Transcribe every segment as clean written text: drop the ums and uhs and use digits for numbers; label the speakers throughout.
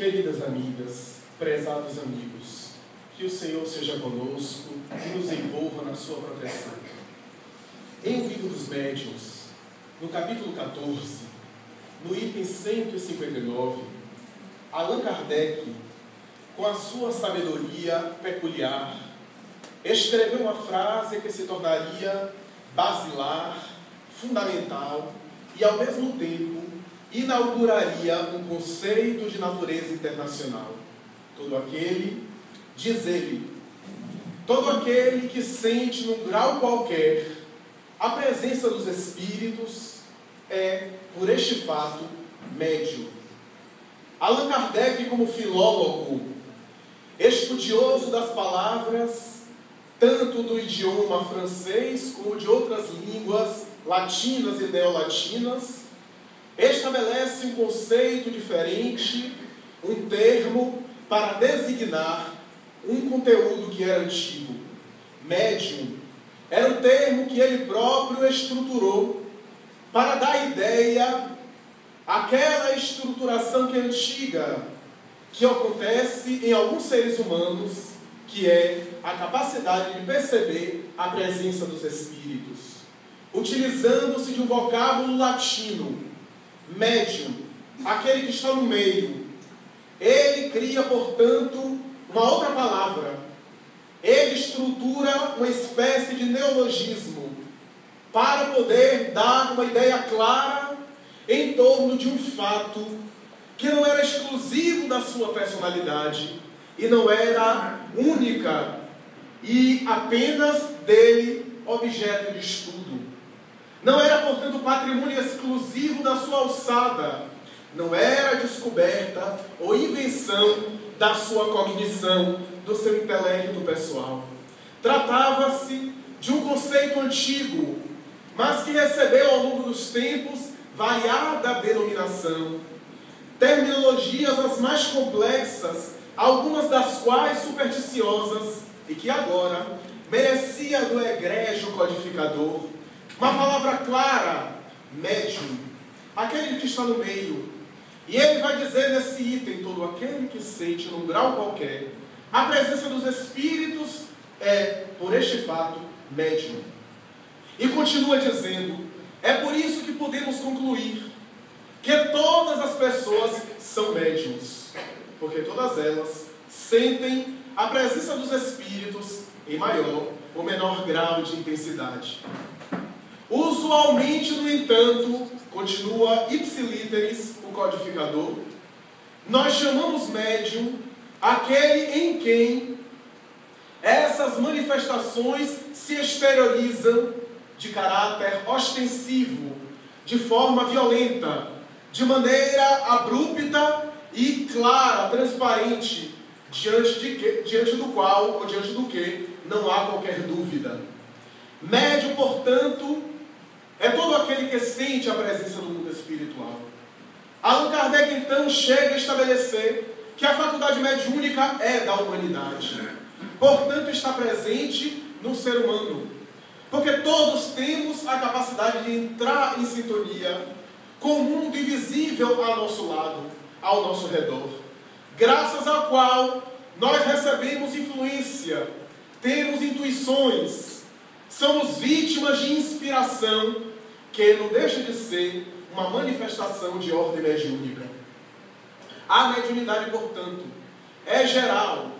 Speaker 1: Queridas amigas, prezados amigos, que o Senhor seja conosco e nos envolva na sua proteção. Em O Livro dos Médiuns, no capítulo 14, no item 159, Allan Kardec, com a sua sabedoria peculiar, escreveu uma frase que se tornaria basilar, fundamental e, ao mesmo tempo, inauguraria um conceito de natureza internacional. Todo aquele, diz ele, todo aquele que sente num grau qualquer a presença dos espíritos é, por este fato, médium. Allan Kardec, como filólogo, estudioso das palavras, tanto do idioma francês como de outras línguas latinas e neolatinas, estabelece um conceito diferente, um termo para designar um conteúdo que era antigo. Médium era um termo que ele próprio estruturou para dar ideia àquela estruturação que é antiga, que acontece em alguns seres humanos, que é a capacidade de perceber a presença dos espíritos, utilizando-se de um vocábulo latino. Médium, aquele que está no meio, ele cria, portanto, uma outra palavra. Ele estrutura uma espécie de neologismo para poder dar uma ideia clara em torno de um fato que não era exclusivo da sua personalidade e não era única e apenas dele objeto de estudo. Não era, portanto, patrimônio exclusivo da sua alçada. Não era descoberta ou invenção da sua cognição, do seu intelecto pessoal. Tratava-se de um conceito antigo, mas que recebeu ao longo dos tempos variada denominação. Terminologias as mais complexas, algumas das quais supersticiosas, e que agora merecia do egrégio codificador uma palavra clara, médium, aquele que está no meio. E ele vai dizer nesse item, todo aquele que sente num grau qualquer a presença dos espíritos é, por este fato, médium. E continua dizendo, é por isso que podemos concluir que todas as pessoas são médiums, porque todas elas sentem a presença dos espíritos em maior ou menor grau de intensidade. Usualmente, no entanto, continua ipsiliteris, o codificador, nós chamamos médium aquele em quem essas manifestações se exteriorizam de caráter ostensivo, de forma violenta, de maneira abrupta e clara, transparente, diante do qual ou diante do que não há qualquer dúvida. Médium, portanto, é todo aquele que sente a presença do mundo espiritual. Allan Kardec, então, chega a estabelecer que a faculdade mediúnica é da humanidade. Portanto, está presente no ser humano. Porque todos temos a capacidade de entrar em sintonia com o mundo e invisível ao nosso lado, ao nosso redor, graças ao qual nós recebemos influência, temos intuições, somos vítimas de inspiração, que não deixa de ser uma manifestação de ordem mediúnica. A mediunidade, portanto, é geral,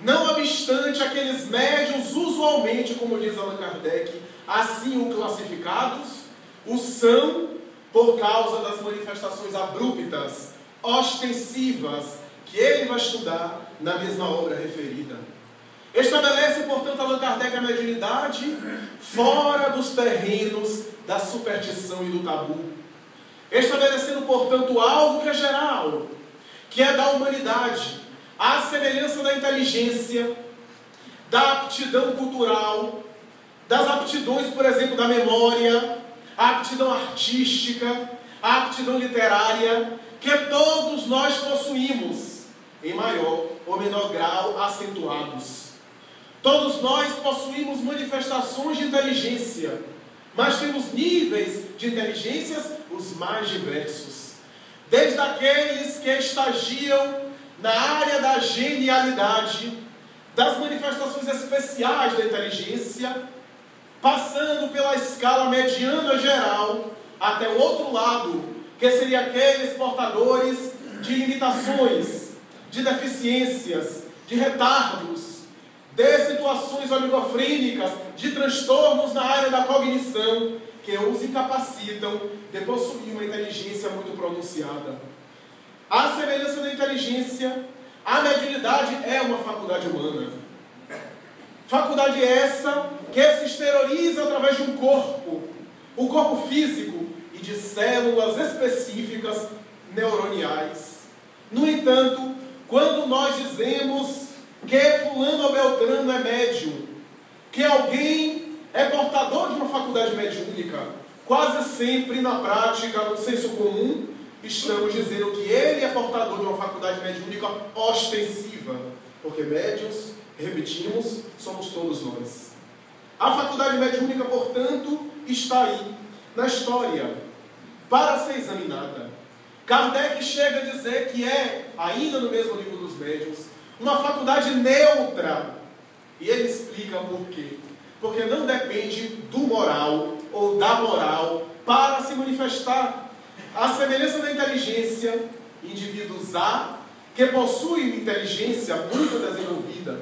Speaker 1: não obstante aqueles médiuns usualmente, como diz Allan Kardec, assim o classificados, o são por causa das manifestações abruptas, ostensivas, que ele vai estudar na mesma obra referida. Estabelece, portanto, Allan Kardec a mediunidade fora dos terrenos da superstição e do tabu, estabelecendo, portanto, algo que é geral, que é da humanidade, à semelhança da inteligência, da aptidão cultural, das aptidões, por exemplo, da memória, a aptidão artística, a aptidão literária, que todos nós possuímos, em maior ou menor grau acentuados. Todos nós possuímos manifestações de inteligência, mas temos níveis de inteligências os mais diversos. Desde aqueles que estagiam na área da genialidade, das manifestações especiais da inteligência, passando pela escala mediana geral, até o outro lado, que seria aqueles portadores de limitações, de deficiências, de retardos, de situações oligofrênicas, de transtornos na área da cognição, que os incapacitam de possuir uma inteligência muito pronunciada. A semelhança da inteligência, a mediunidade é uma faculdade humana. Faculdade essa que se exterioriza através de um corpo, o corpo físico e de células específicas neuroniais. No entanto, quando nós dizemos que fulano ou beltrano é médium, que alguém é portador de uma faculdade mediúnica, quase sempre na prática, no senso comum, estamos dizendo que ele é portador de uma faculdade mediúnica ostensiva, porque médiuns, repetimos, somos todos nós. A faculdade mediúnica, portanto, está aí, na história, para ser examinada. Kardec chega a dizer que é, ainda no mesmo livro dos médiuns, uma faculdade neutra. E ele explica por quê. Porque não depende do moral ou da moral para se manifestar. A semelhança da inteligência, indivíduos há que possuem inteligência muito desenvolvida,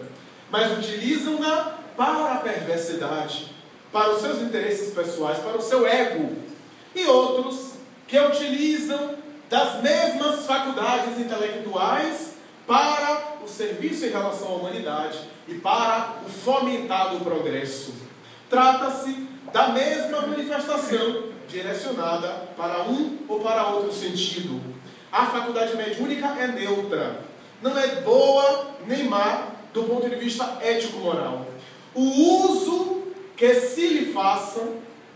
Speaker 1: mas utilizam-na para a perversidade, para os seus interesses pessoais, para o seu ego. E outros que utilizam das mesmas faculdades intelectuais para o serviço em relação à humanidade e para o fomentado progresso. Trata-se da mesma manifestação direcionada para um ou para outro sentido. A faculdade mediúnica é neutra, não é boa nem má do ponto de vista ético-moral. O uso que se lhe faça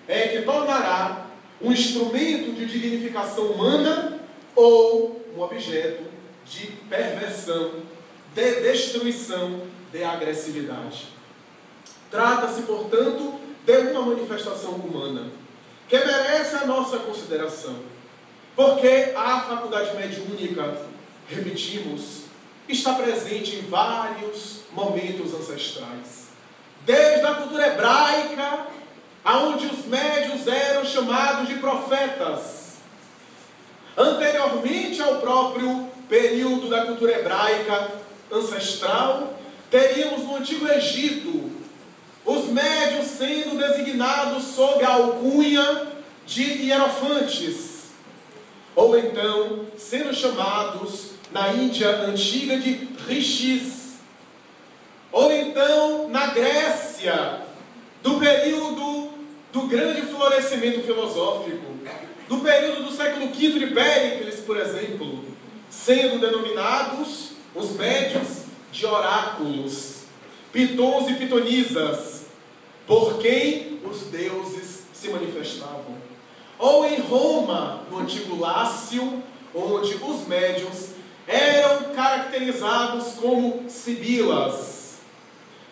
Speaker 1: é que tornará um instrumento de dignificação humana ou um objeto de perversão, de destruição, de agressividade. Trata-se, portanto, de uma manifestação humana que merece a nossa consideração, porque a faculdade mediúnica, repetimos, está presente em vários momentos ancestrais. Desde a cultura hebraica, onde os médiuns eram chamados de profetas. Anteriormente ao próprio período da cultura hebraica ancestral, teríamos no Antigo Egito os médiuns sendo designados sob a alcunha de hierofantes, ou então sendo chamados na Índia antiga de rishis, ou então na Grécia, do período do grande florescimento filosófico, do período do século V de Péricles, por exemplo, sendo denominados os médiuns de oráculos, pitons e pitonisas, por quem os deuses se manifestavam. Ou em Roma, no antigo Lácio, onde os médiuns eram caracterizados como sibilas,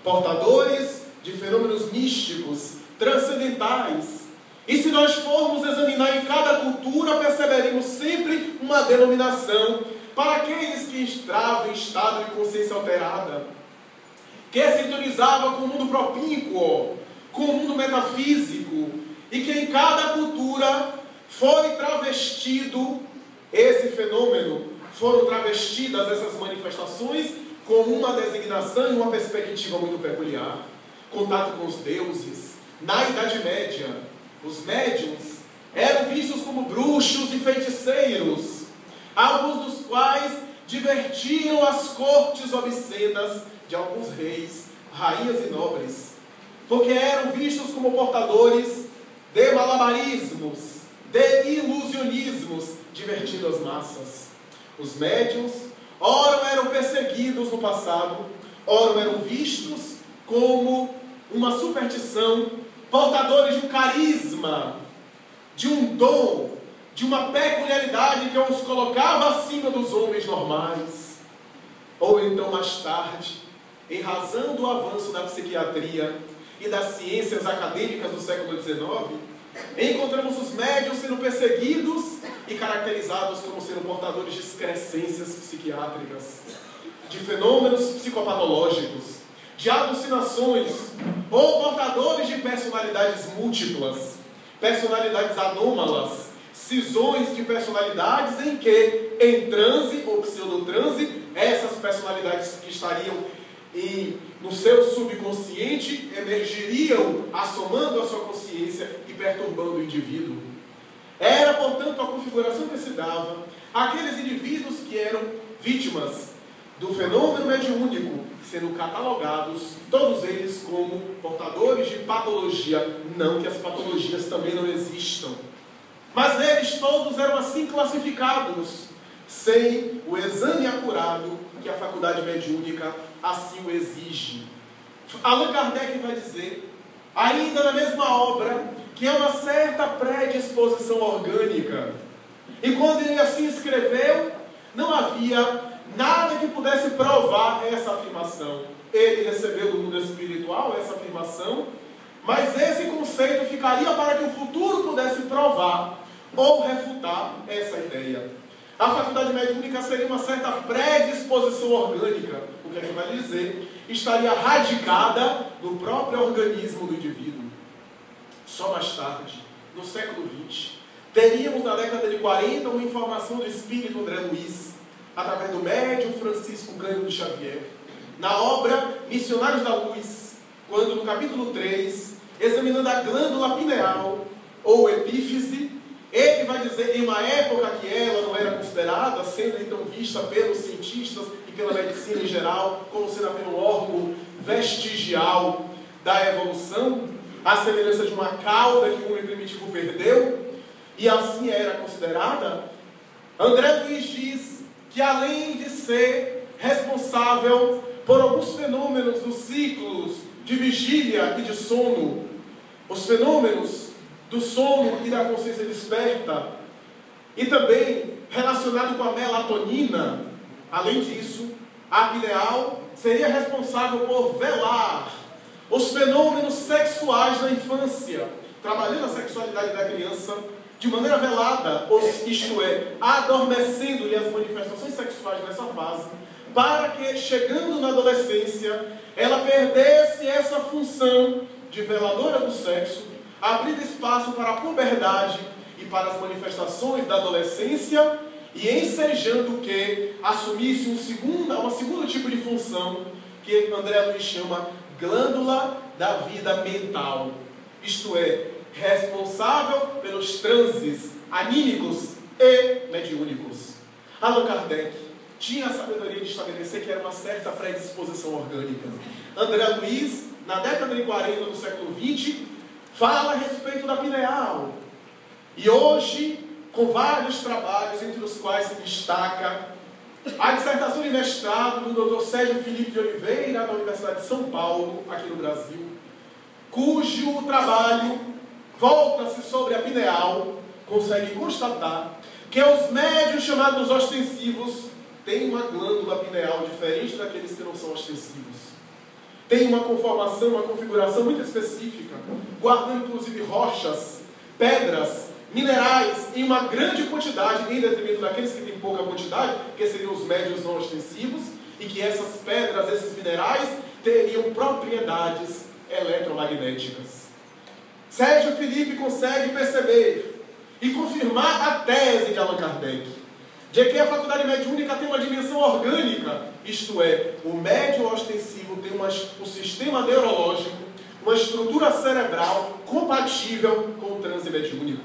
Speaker 1: portadores de fenômenos místicos, transcendentais, E se nós formos examinar em cada cultura, perceberemos sempre uma denominação para aqueles que entravam em estado de consciência alterada, que sintonizava com o mundo propínquo, com o mundo metafísico, e que em cada cultura foi travestido esse fenômeno, foram travestidas essas manifestações com uma designação e uma perspectiva muito peculiar. Contato com os deuses. Na Idade Média, os médiuns eram vistos como bruxos e feiticeiros, alguns dos quais divertiam as cortes obscenas de alguns reis, rainhas e nobres, porque eram vistos como portadores de malabarismos, de ilusionismos, divertindo as massas. Os médiuns, ora eram perseguidos no passado, ora eram vistos como uma superstição, portadores de um carisma, de um dom, de uma peculiaridade que os colocava acima dos homens normais. Ou então, mais tarde, em razão do avanço da psiquiatria e das ciências acadêmicas do século XIX, encontramos os médiuns sendo perseguidos e caracterizados como sendo portadores de excrescências psiquiátricas, de fenômenos psicopatológicos, de alucinações, ou portadores de personalidades múltiplas, personalidades anômalas, cisões de personalidades em que, em transe ou pseudotranse, essas personalidades que estariam no seu subconsciente emergiriam, assomando a sua consciência e perturbando o indivíduo. Era, portanto, a configuração que se dava àqueles indivíduos que eram vítimas do fenômeno mediúnico, sendo catalogados, todos eles, como portadores de patologia. Não que as patologias também não existam, mas eles todos eram assim classificados, sem o exame acurado que a faculdade mediúnica assim o exige. Allan Kardec vai dizer, ainda na mesma obra, que é uma certa predisposição orgânica. E quando ele assim escreveu, não havia nada que pudesse provar essa afirmação. Ele recebeu do mundo espiritual essa afirmação, mas esse conceito ficaria para que o futuro pudesse provar ou refutar essa ideia. A faculdade mediúnica seria uma certa predisposição orgânica, o que é que vai dizer? Estaria radicada no próprio organismo do indivíduo. Só mais tarde, no século XX, teríamos na década de 40 uma informação do espírito André Luiz, através do médium Francisco Cândido Xavier, na obra Missionários da Luz, quando no capítulo 3, examinando a glândula pineal, ou epífise, ele vai dizer, em uma época que ela não era considerada, sendo então vista pelos cientistas e pela medicina em geral, como sendo apenas um órgão vestigial da evolução, a semelhança de uma cauda que o homem primitivo perdeu, e assim era considerada, André Luiz diz que além de ser responsável por alguns fenômenos dos ciclos de vigília e de sono, os fenômenos do sono e da consciência desperta, e também relacionado com a melatonina, além disso, a pineal seria responsável por velar os fenômenos sexuais na infância, trabalhando a sexualidade da criança de maneira velada, isto é, adormecendo-lhe as manifestações sexuais nessa fase, para que, chegando na adolescência, ela perdesse essa função de veladora do sexo, abrindo espaço para a puberdade e para as manifestações da adolescência, e ensejando que assumisse uma segunda tipo de função, que André Luiz chama glândula da vida mental, isto é, responsável pelos transes anímicos e mediúnicos. Allan Kardec tinha a sabedoria de estabelecer que era uma certa predisposição orgânica. André Luiz, na década de 40 do século XX, fala a respeito da pineal. E hoje, com vários trabalhos, entre os quais se destaca a dissertação de mestrado do Dr. Sérgio Felipe de Oliveira, da Universidade de São Paulo, aqui no Brasil, cujo trabalho volta-se sobre a pineal, consegue constatar que os médios chamados ostensivos têm uma glândula pineal diferente daqueles que não são ostensivos. Tem uma conformação, uma configuração muito específica, guardando inclusive rochas pedras, minerais em uma grande quantidade, em detrimento daqueles que têm pouca quantidade, que seriam os médios não ostensivos, e que essas pedras, esses minerais, teriam propriedades eletromagnéticas. Sérgio Felipe consegue perceber e confirmar a tese de Allan Kardec, de que a faculdade mediúnica tem uma dimensão orgânica, isto é, o médium ostensivo tem um sistema neurológico, uma estrutura cerebral compatível com o transe mediúnico,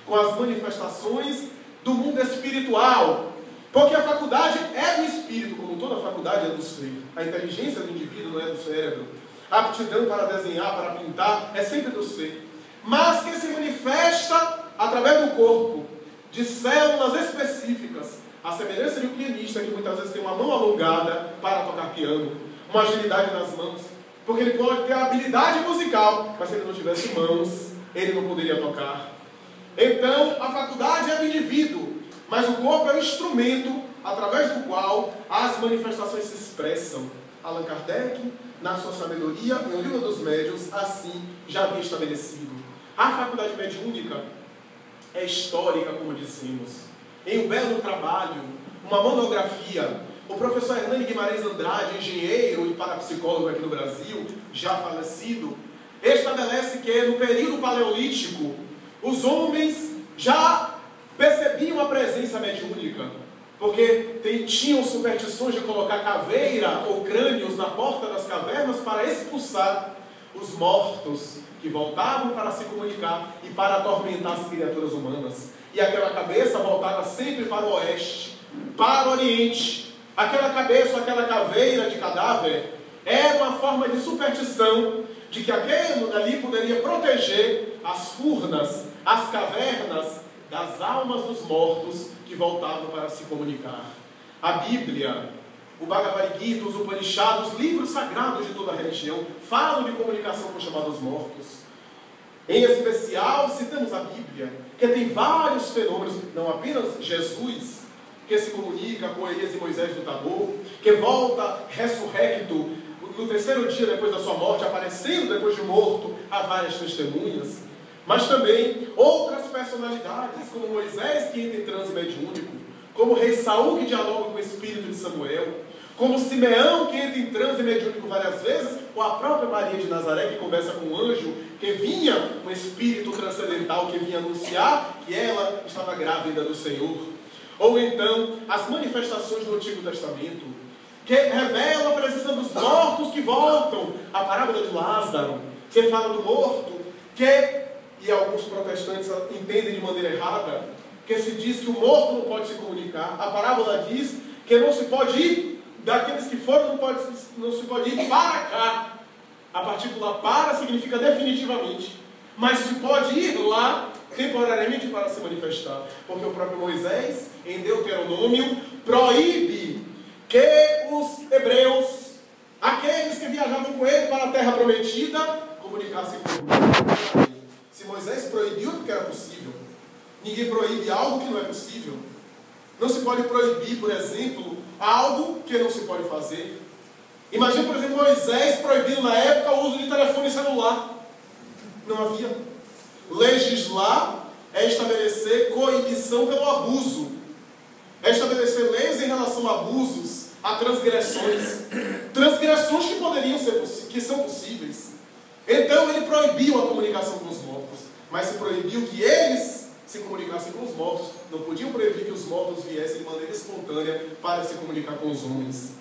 Speaker 1: com as manifestações do mundo espiritual, porque a faculdade é do espírito, como toda faculdade é do ser. A inteligência do indivíduo não é do cérebro. A aptidão para desenhar, para pintar, é sempre do ser. Mas que se manifesta através do corpo, de células específicas, a semelhança de um pianista que muitas vezes tem uma mão alongada para tocar piano, uma agilidade nas mãos, porque ele pode ter a habilidade musical, mas se ele não tivesse mãos, ele não poderia tocar. Então, a faculdade é do indivíduo, mas o corpo é o instrumento através do qual as manifestações se expressam. Allan Kardec, na sua sabedoria, no Livro dos Médiuns, assim já havia estabelecido. A faculdade mediúnica é histórica, como dissemos. Em um belo trabalho, uma monografia, o professor Hernani Guimarães Andrade, engenheiro e parapsicólogo aqui no Brasil, já falecido, estabelece que no período paleolítico, os homens já percebiam a presença mediúnica, porque tinham superstições de colocar caveira ou crânios na porta das cavernas para expulsar os mortos que voltavam para se comunicar e para atormentar as criaturas humanas. E aquela cabeça voltava sempre para o oeste, para o oriente. Aquela cabeça, aquela caveira de cadáver, era uma forma de superstição de que aquele ali poderia proteger as furnas, as cavernas das almas dos mortos que voltavam para se comunicar. A Bíblia, o Bhagavad Gita, os Upanishads, os livros sagrados de toda a religião, falam de comunicação com os chamados mortos. Em especial, citamos a Bíblia, que tem vários fenômenos, não apenas Jesus, que se comunica com Elias e Moisés do Tabor, que volta ressurrecto no terceiro dia depois da sua morte, aparecendo depois de morto a várias testemunhas, mas também outras personalidades, como Moisés, que entra em transe mediúnico, como o rei Saul, que dialoga com o espírito de Samuel, como Simeão, que entra em transe mediúnico várias vezes, ou a própria Maria de Nazaré, que conversa com um anjo, que vinha, um espírito transcendental, que vinha anunciar que ela estava grávida do Senhor. Ou então, as manifestações do Antigo Testamento, que revelam a presença dos mortos que voltam. A parábola de Lázaro, que fala do morto, e alguns protestantes entendem de maneira errada, que se diz que o morto não pode se comunicar. A parábola diz que não se pode ir, daqueles que foram, não se pode ir para cá. A partícula para significa definitivamente, mas se pode ir lá temporariamente para se manifestar, porque o próprio Moisés, em Deuteronômio, proíbe que os hebreus, aqueles que viajavam com ele para a terra prometida, comunicassem com ele. Se Moisés proibiu, porque era possível. Ninguém proíbe algo que não é possível. Não se pode proibir, por exemplo, algo que não se pode fazer. Imagina, por exemplo, Moisés proibindo na época o uso de telefone celular. Não havia. Legislar é estabelecer coibição pelo abuso. É estabelecer leis em relação a abusos, a transgressões. Transgressões que poderiam ser que são possíveis. Então ele proibiu a comunicação com os mortos. Mas se proibiu que eles se comunicassem com os mortos, não podiam proibir que os mortos viessem de maneira espontânea para se comunicar com os homens.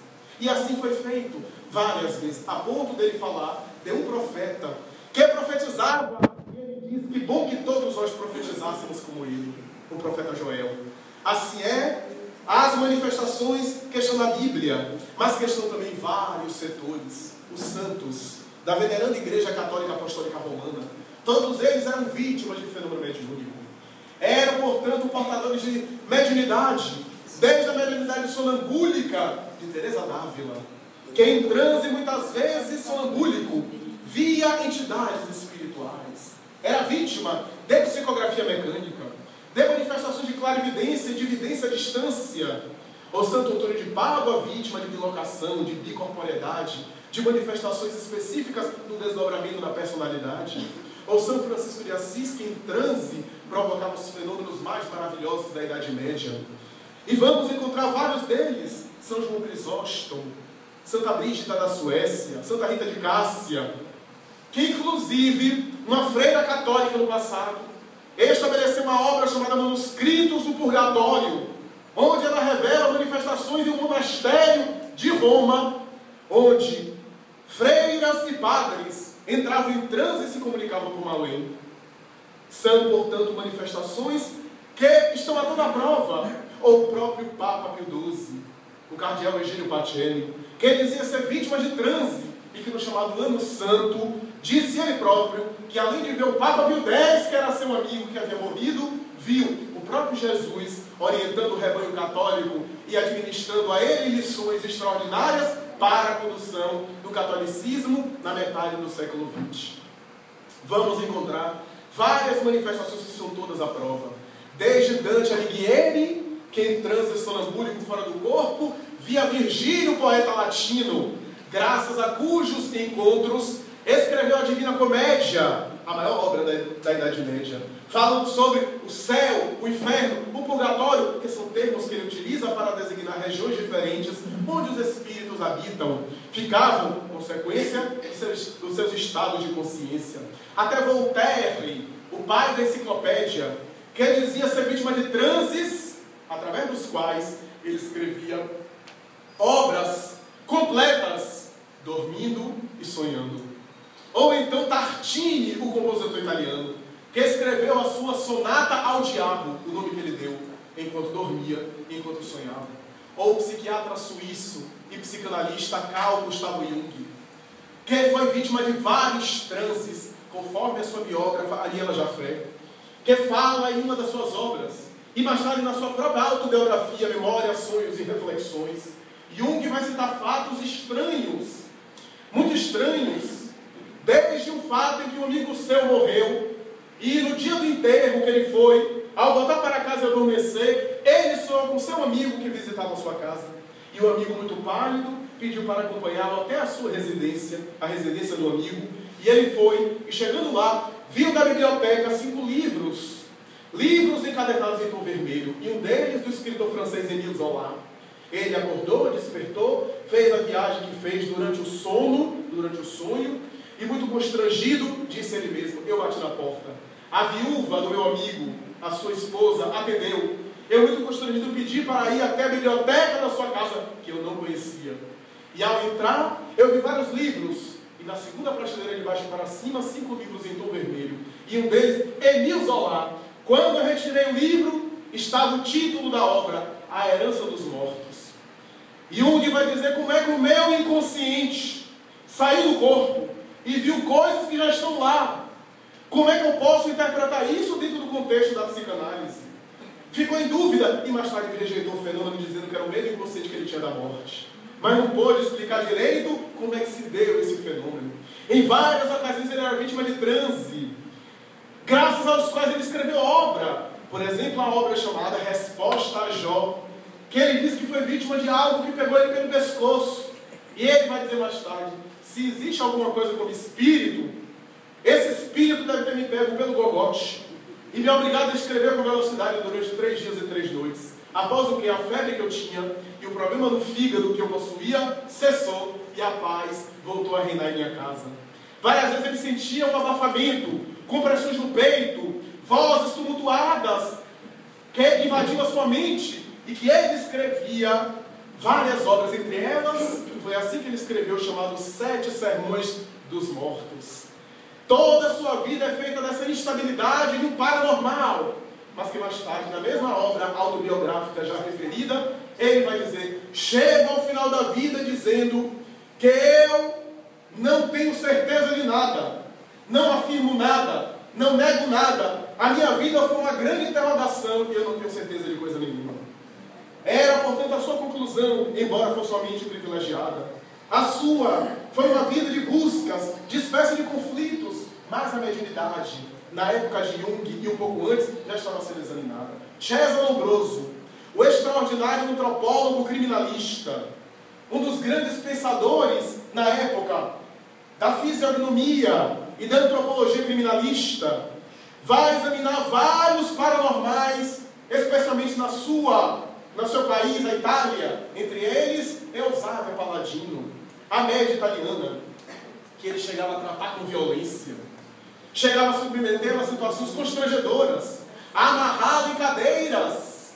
Speaker 1: E assim foi feito várias vezes, a ponto dele falar de um profeta que profetizava, e ele diz que bom que todos nós profetizássemos como ele, o profeta Joel. Assim é as manifestações que estão na Bíblia, mas que estão também em vários setores. Os santos da veneranda Igreja Católica Apostólica Romana, todos eles eram vítimas de fenômeno mediúnico. Eram, portanto, portadores de mediunidade, desde a mediunidade sonambúlica de Teresa d'Ávila, que em transe muitas vezes sonambúlico via entidades espirituais. Era vítima de psicografia mecânica, de manifestações de clarividência e de vidência à distância. O Santo Antônio de Pádua, vítima de bilocação, de bicorporeidade, de manifestações específicas do desdobramento da personalidade. ou São Francisco de Assis, que em transe provocava os fenômenos mais maravilhosos da Idade Média. E vamos encontrar vários deles: São João Crisóstomo, Santa Brígida da Suécia, Santa Rita de Cássia, que inclusive uma freira católica no passado estabeleceu uma obra chamada Manuscritos do Purgatório, onde ela revela manifestações em um monastério de Roma, onde freiras e padres entravam em transe e se comunicavam com o além. São, portanto, manifestações que estão a toda a prova. Ou o próprio Papa Pio XII, o cardeal Eugênio Pacelli, que dizia ser vítima de transe, e que no chamado Ano Santo, disse ele próprio que, além de ver o Papa Pio X, que era seu amigo que havia morrido, viu o próprio Jesus orientando o rebanho católico e administrando a ele lições extraordinárias para a condução do catolicismo na metade do século XX. Vamos encontrar várias manifestações que são todas à prova. Desde Dante Alighieri, que em transe sonambúlico fora do corpo, via Virgílio, poeta latino, graças a cujos encontros escreveu a Divina Comédia, a maior obra da Idade Média, falando sobre o céu, o inferno, o purgatório, que são termos que ele utiliza para designar regiões diferentes onde os espíritos habitam, ficavam, consequência, dos seus estados de consciência. Até Voltaire, o pai da enciclopédia, que dizia ser vítima de transes, através dos quais ele escrevia obras completas, dormindo e sonhando. Ou então Tartini, o compositor italiano, que escreveu a sua Sonata ao Diabo, o nome que ele deu, enquanto dormia e enquanto sonhava. Ou o psiquiatra suíço e psicanalista Carl Gustav Jung, que foi vítima de vários transes, conforme a sua biógrafa Ariela Jaffé, que fala em uma das suas obras, e mais tarde na sua própria autobiografia, Memórias, Sonhos e Reflexões, Jung vai citar fatos estranhos, muito estranhos, desde um fato em que um amigo seu morreu, e no dia do enterro que ele foi, ao voltar para casa e adormecer, ele sonhou com seu amigo que visitava a sua casa. E o amigo, muito pálido, pediu para acompanhá-lo até a sua residência, a residência do amigo, e ele foi, e chegando lá, viu da biblioteca 5 livros encadernados em tom vermelho, e um deles do escritor francês Émile Zola. Ele acordou, despertou, fez a viagem que fez durante o sonho, e muito constrangido, disse ele mesmo: eu bati na porta. A viúva do meu amigo, a sua esposa, atendeu. Eu, muito constrangido, pedi para ir até a biblioteca da sua casa, que eu não conhecia. E ao entrar, eu vi vários livros, e na segunda prateleira de baixo para cima, 5 livros em tom vermelho. E um deles, Émile Zola. Quando eu retirei o livro, estava o título da obra, A Herança dos Mortos. Jung vai dizer como é que o meu inconsciente saiu do corpo e viu coisas que já estão lá. Como é que eu posso interpretar isso dentro do contexto da psicanálise? Ficou em dúvida e mais tarde rejeitou o fenômeno, dizendo que era o medo inconsciente que ele tinha da morte. Mas não pôde explicar direito como é que se deu esse fenômeno. Em várias ocasiões ele era vítima de transe, graças aos quais ele escreveu obra. Por exemplo, a obra chamada Resposta a Jó, que ele diz que foi vítima de algo que pegou ele pelo pescoço. E ele vai dizer mais tarde: se existe alguma coisa como espírito, esse espírito deve ter me pego pelo gogote e me obrigado a escrever com velocidade durante 3 dias e 3 noites. Após o que? A febre que eu tinha e o problema no fígado que eu possuía cessou e a paz voltou a reinar em minha casa. Várias vezes ele sentia um abafamento, compressões no peito, vozes tumultuadas que invadiam a sua mente, e que ele escrevia várias obras. Entre elas, foi assim que ele escreveu o chamado 7 Sermões dos Mortos. Toda a sua vida é feita dessa instabilidade de um paranormal, mas que mais tarde, na mesma obra autobiográfica já referida, ele vai dizer: chego ao final da vida dizendo que eu não tenho certeza de nada, não afirmo nada, não nego nada. A minha vida foi uma grande interrogação e eu não tenho certeza de coisa nenhuma. Era, portanto, a sua conclusão, embora fosse uma mente privilegiada. A sua foi uma vida de buscas, de espécie de conflitos, mas a mediunidade, na época de Jung e um pouco antes, já estava sendo examinada. César Lombroso, o extraordinário antropólogo criminalista, um dos grandes pensadores na época da fisiognomia e da antropologia criminalista, vai examinar vários paranormais, especialmente no seu país, a Itália. Entre eles, Eusébio Paladino, a média italiana, que ele chegava a tratar com violência, chegava a submeter a situações constrangedoras, a amarrá-lo em cadeiras,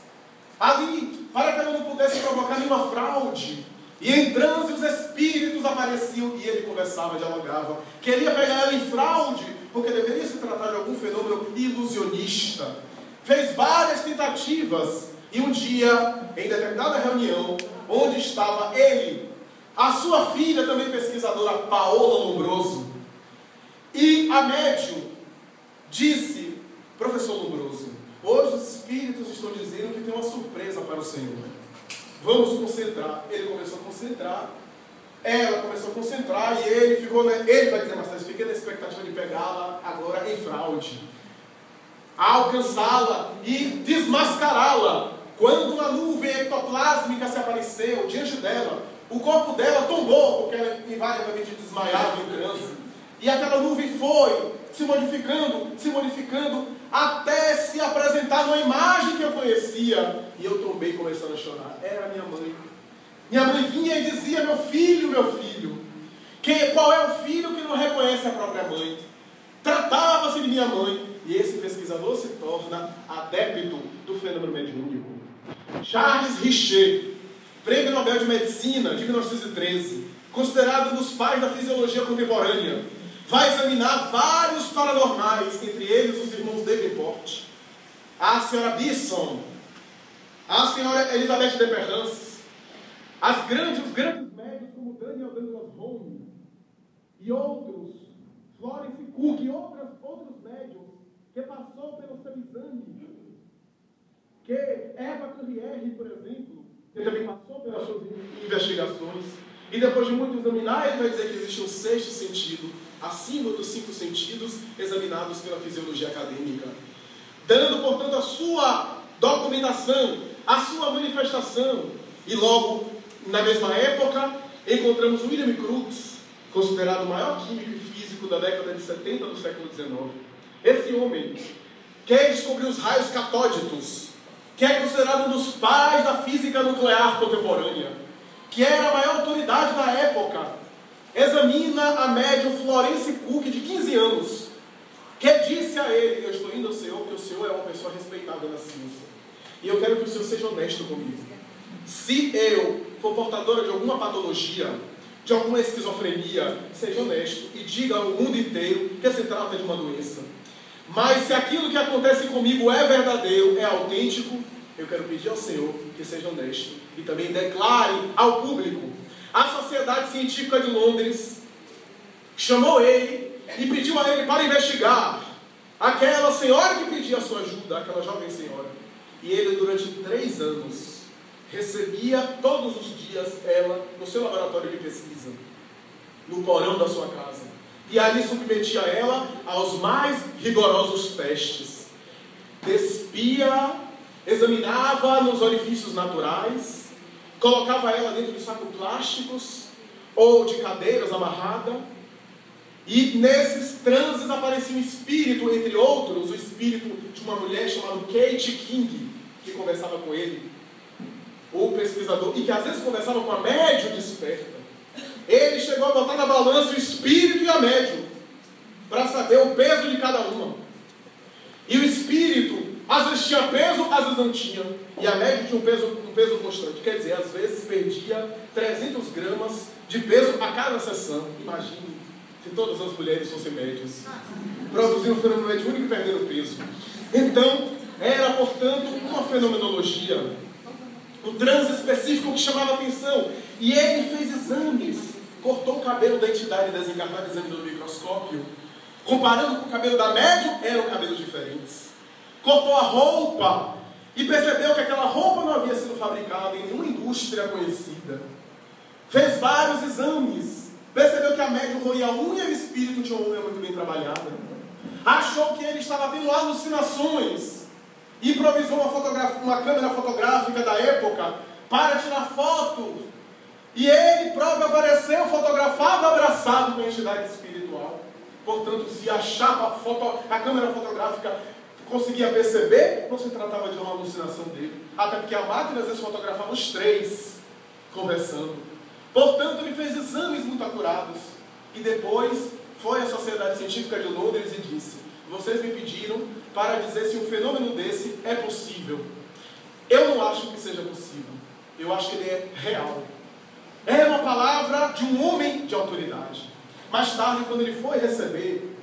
Speaker 1: ali, para que ela não pudesse provocar nenhuma fraude. E em transe os espíritos apareciam e ele conversava, dialogava. Queria pegar ela em fraude, porque deveria se tratar de algum fenômeno ilusionista. Fez várias tentativas. E um dia, em determinada reunião, onde estava ele, a sua filha, também pesquisadora, Paola Lombroso, e a médium, disse: professor Lombroso, hoje os espíritos estão dizendo que tem uma surpresa para o Senhor. Vamos concentrar. Ele começou a concentrar, ela começou a concentrar, e ele ficou, ele vai dizer mais tarde, fiquei na expectativa de pegá-la agora em fraude, alcançá-la e desmascará-la. Quando uma nuvem ectoplásmica se apareceu diante dela, o corpo dela tombou, porque ela invariavelmente desmaiava em transe, e aquela nuvem foi se modificando, até se apresentar numa imagem que eu conhecia, e eu tombei começando a chorar. Era minha mãe. Minha mãe vinha e dizia: meu filho, qual é o filho que não reconhece a própria mãe? Tratava-se de minha mãe. E esse pesquisador se torna adepto do fenômeno mediúnico. Charles Richer, Prêmio Nobel de Medicina de 1913, considerado um dos pais da fisiologia contemporânea, vai examinar vários paranormais, entre eles os irmãos Davenport, a senhora Bisson, a senhora Elizabeth de Perrance, os grandes médios como Daniel Douglas Home e outros, Florence Cook e outros médios que passou pelo seu exame, que Eva Currier, por exemplo, que também passou pelas suas investigações, e depois de muito examinar, ele vai dizer que existe um sexto sentido, acima dos 5 sentidos, examinados pela fisiologia acadêmica, dando, portanto, a sua documentação, a sua manifestação. E logo, na mesma época, encontramos William Crookes, considerado o maior químico e físico da década de 70 do século XIX. Esse homem, que descobriu os raios catódicos, que é considerado um dos pais da física nuclear contemporânea, que era a maior autoridade da época, examina a médium Florence Cook, de 15 anos, que disse a ele: eu estou indo ao Senhor, porque o Senhor é uma pessoa respeitada na ciência, e eu quero que o Senhor seja honesto comigo. Se eu for portadora de alguma patologia, de alguma esquizofrenia, seja honesto e diga ao mundo inteiro que se trata de uma doença. Mas se aquilo que acontece comigo é verdadeiro, é autêntico, eu quero pedir ao Senhor que seja honesto e também declare ao público. A Sociedade Científica de Londres chamou ele e pediu a ele para investigar aquela senhora que pedia a sua ajuda, aquela jovem senhora. E ele, durante 3 anos, recebia todos os dias ela no seu laboratório de pesquisa, no porão da sua casa. E ali submetia ela aos mais rigorosos testes. Despia, examinava nos orifícios naturais, colocava ela dentro de sacos plásticos ou de cadeiras amarrada. E nesses transes aparecia um espírito, entre outros, o espírito de uma mulher chamada Kate King, que conversava com ele, o pesquisador, e que às vezes conversava com a médium desperta. Ele chegou a botar na balança o espírito e a médium, para saber o peso de cada uma. E o espírito, às vezes tinha peso, às vezes não tinha. E a médium tinha um peso constante. Quer dizer, às vezes perdia 300 gramas de peso a cada sessão. Imagine se todas as mulheres fossem médias, produzindo um fenômeno mediúnico e perdendo peso. Então, era, portanto, uma fenomenologia, um transe específico que chamava atenção. E ele fez exames, cortou o cabelo da entidade desencarnada, examinou no microscópio, comparando com o cabelo da médium, eram cabelos diferentes. Cortou a roupa e percebeu que aquela roupa não havia sido fabricada em nenhuma indústria conhecida. Fez vários exames, percebeu que a médium roía a unha e o espírito de uma unha muito bem trabalhada. Achou que ele estava tendo alucinações. Improvisou uma câmera fotográfica da época para tirar fotos. E ele próprio apareceu fotografado, abraçado com a entidade espiritual. Portanto, se a chapa, a câmera fotográfica conseguia perceber, não se tratava de uma alucinação dele. Até porque a máquina às vezes fotografava os três conversando. Portanto, ele fez exames muito acurados. E depois foi à Sociedade Científica de Londres e disse: vocês me pediram para dizer se um fenômeno desse é possível. Eu não acho que seja possível. Eu acho que ele é real. É uma palavra de um homem de autoridade. Mais tarde, quando ele foi receber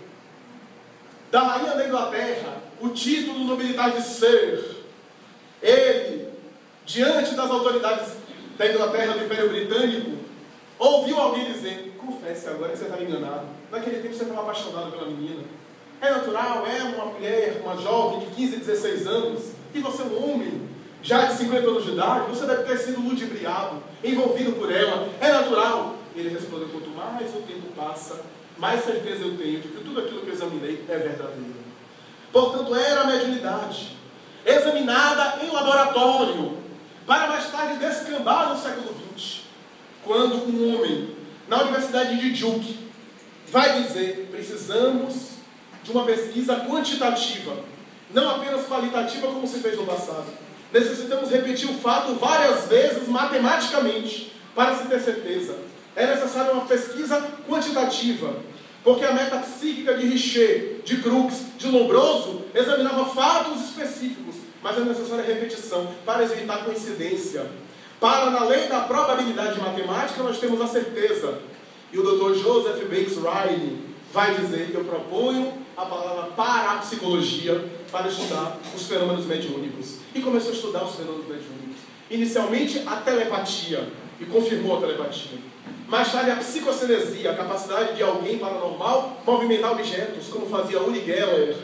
Speaker 1: da rainha da Inglaterra o título nobilitar de Sir, ele, diante das autoridades da Inglaterra, do Império Britânico, ouviu alguém dizer: confesse agora que você estava enganado. Naquele tempo você estava apaixonado pela menina. É natural, é uma mulher, uma jovem de 15, 16 anos, e você é um homem já de 50 anos de idade, você deve ter sido ludibriado, envolvido por ela. É natural. Ele respondeu: quanto mais o tempo passa, mais certeza eu tenho de que tudo aquilo que eu examinei é verdadeiro. Portanto, era a mediunidade, examinada em laboratório, para mais tarde descambar no século XX, quando um homem, na Universidade de Duke, vai dizer: precisamos de uma pesquisa quantitativa, não apenas qualitativa como se fez no passado. Necessitamos repetir o fato várias vezes matematicamente para se ter certeza. É necessária uma pesquisa quantitativa, porque a metapsíquica de Richer, de Crookes, de Lombroso examinava fatos específicos, mas é necessária repetição para evitar coincidência. Para, na lei da probabilidade matemática, nós temos a certeza. E o Dr. Joseph Bates Riley vai dizer: eu proponho a palavra parapsicologia para estudar os fenômenos mediúnicos. E começou a estudar os fenômenos mediúnicos. Inicialmente a telepatia, e confirmou a telepatia. Mais tarde a psicocinesia, a capacidade de alguém paranormal movimentar objetos, como fazia Uri Geller,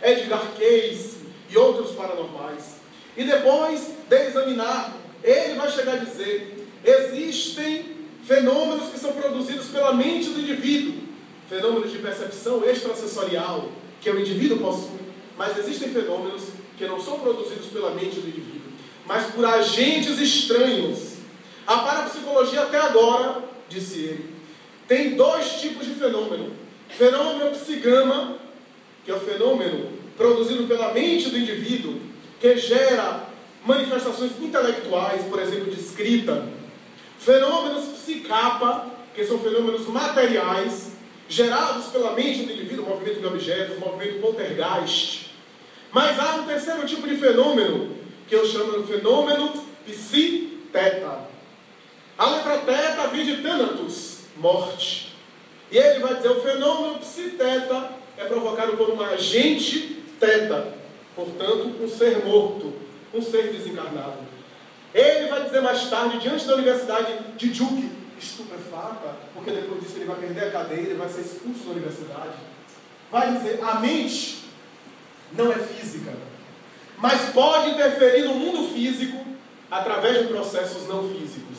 Speaker 1: Edgar Cayce e outros paranormais. E depois de examinar, ele vai chegar a dizer: existem fenômenos que são produzidos pela mente do indivíduo, fenômenos de percepção extrasensorial que o indivíduo possui, mas existem fenômenos que não são produzidos pela mente do indivíduo, mas por agentes estranhos. A parapsicologia até agora, disse ele, tem dois tipos de fenômeno: fenômeno psigama, que é o fenômeno produzido pela mente do indivíduo, que gera manifestações intelectuais, por exemplo, de escrita. Fenômenos psicapa, que são fenômenos materiais, gerados pela mente do indivíduo, movimento de objetos, movimento poltergeist. Mas há um terceiro tipo de fenômeno, que eu chamo de fenômeno psi-teta. A letra teta vem de thanatos, morte. E ele vai dizer: o fenômeno psi-teta é provocado por um agente teta, portanto, um ser morto, um ser desencarnado. Ele vai dizer mais tarde, diante da Universidade de Duke, estupefata, porque depois disso ele vai perder a cadeira e vai ser expulso da universidade, vai dizer: a mente não é física, mas pode interferir no mundo físico através de processos não físicos.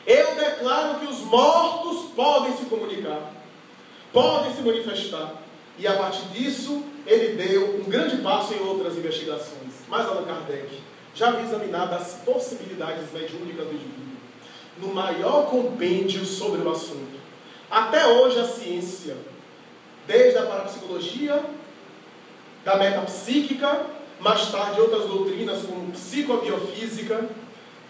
Speaker 1: Eu declaro que os mortos podem se comunicar, podem se manifestar. E a partir disso, ele deu um grande passo em outras investigações. Mas Allan Kardec já havia examinado as possibilidades mediúnicas do indivíduo no maior compêndio sobre o assunto. Até hoje a ciência, desde a parapsicologia, da metapsíquica, mais tarde outras doutrinas como psicobiofísica,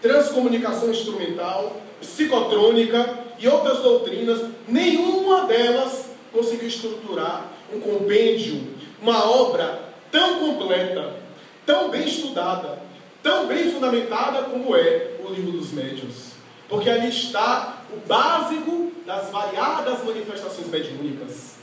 Speaker 1: transcomunicação instrumental, psicotrônica e outras doutrinas, nenhuma delas conseguiu estruturar um compêndio, uma obra tão completa, tão bem estudada, tão bem fundamentada como é o Livro dos Médiuns. Porque ali está o básico das variadas manifestações mediúnicas.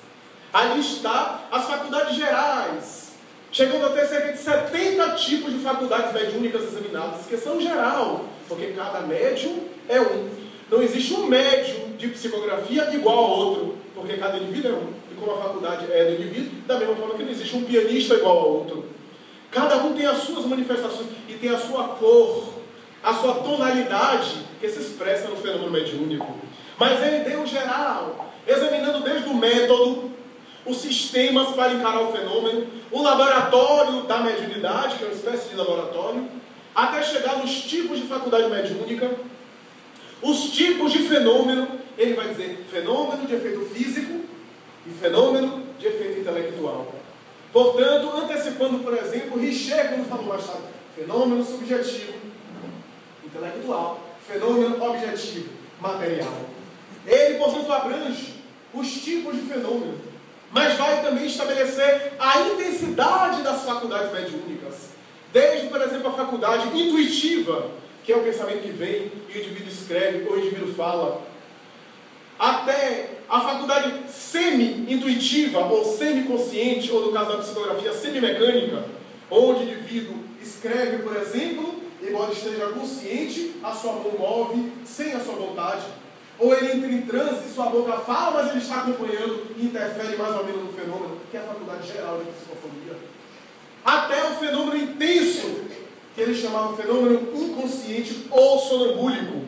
Speaker 1: Ali está as faculdades gerais, chegando a ter cerca de 70 tipos de faculdades mediúnicas examinadas, que são geral, porque cada médium é um. Não existe um médium de psicografia igual ao outro, porque cada indivíduo é um. E como a faculdade é do indivíduo, da mesma forma que não existe um pianista igual ao outro. Cada um tem as suas manifestações e tem a sua cor, a sua tonalidade, que se expressa no fenômeno mediúnico. Mas ele deu o geral, examinando desde o método, os sistemas para encarar o fenômeno, o laboratório da mediunidade, que é uma espécie de laboratório, até chegar nos tipos de faculdade mediúnica, os tipos de fenômeno. Ele vai dizer fenômeno de efeito físico e fenômeno de efeito intelectual. Portanto, antecipando, por exemplo, Richer, quando falou mais tarde, fenômeno subjetivo, intelectual, fenômeno objetivo, material. Ele, portanto, abrange os tipos de fenômeno, mas vai também estabelecer a intensidade das faculdades mediúnicas. Desde, por exemplo, a faculdade intuitiva, que é o pensamento que vem e o indivíduo escreve ou o indivíduo fala, até a faculdade semi-intuitiva ou semi-consciente, ou no caso da psicografia, semi-mecânica, onde o indivíduo escreve, por exemplo, embora esteja consciente, a sua mão move sem a sua vontade. Ou ele entra em transe e sua boca fala, mas ele está acompanhando e interfere mais ou menos no fenômeno, que é a faculdade geral de psicofonia. Até o fenômeno intenso, que ele chamava fenômeno inconsciente ou sonambúlico,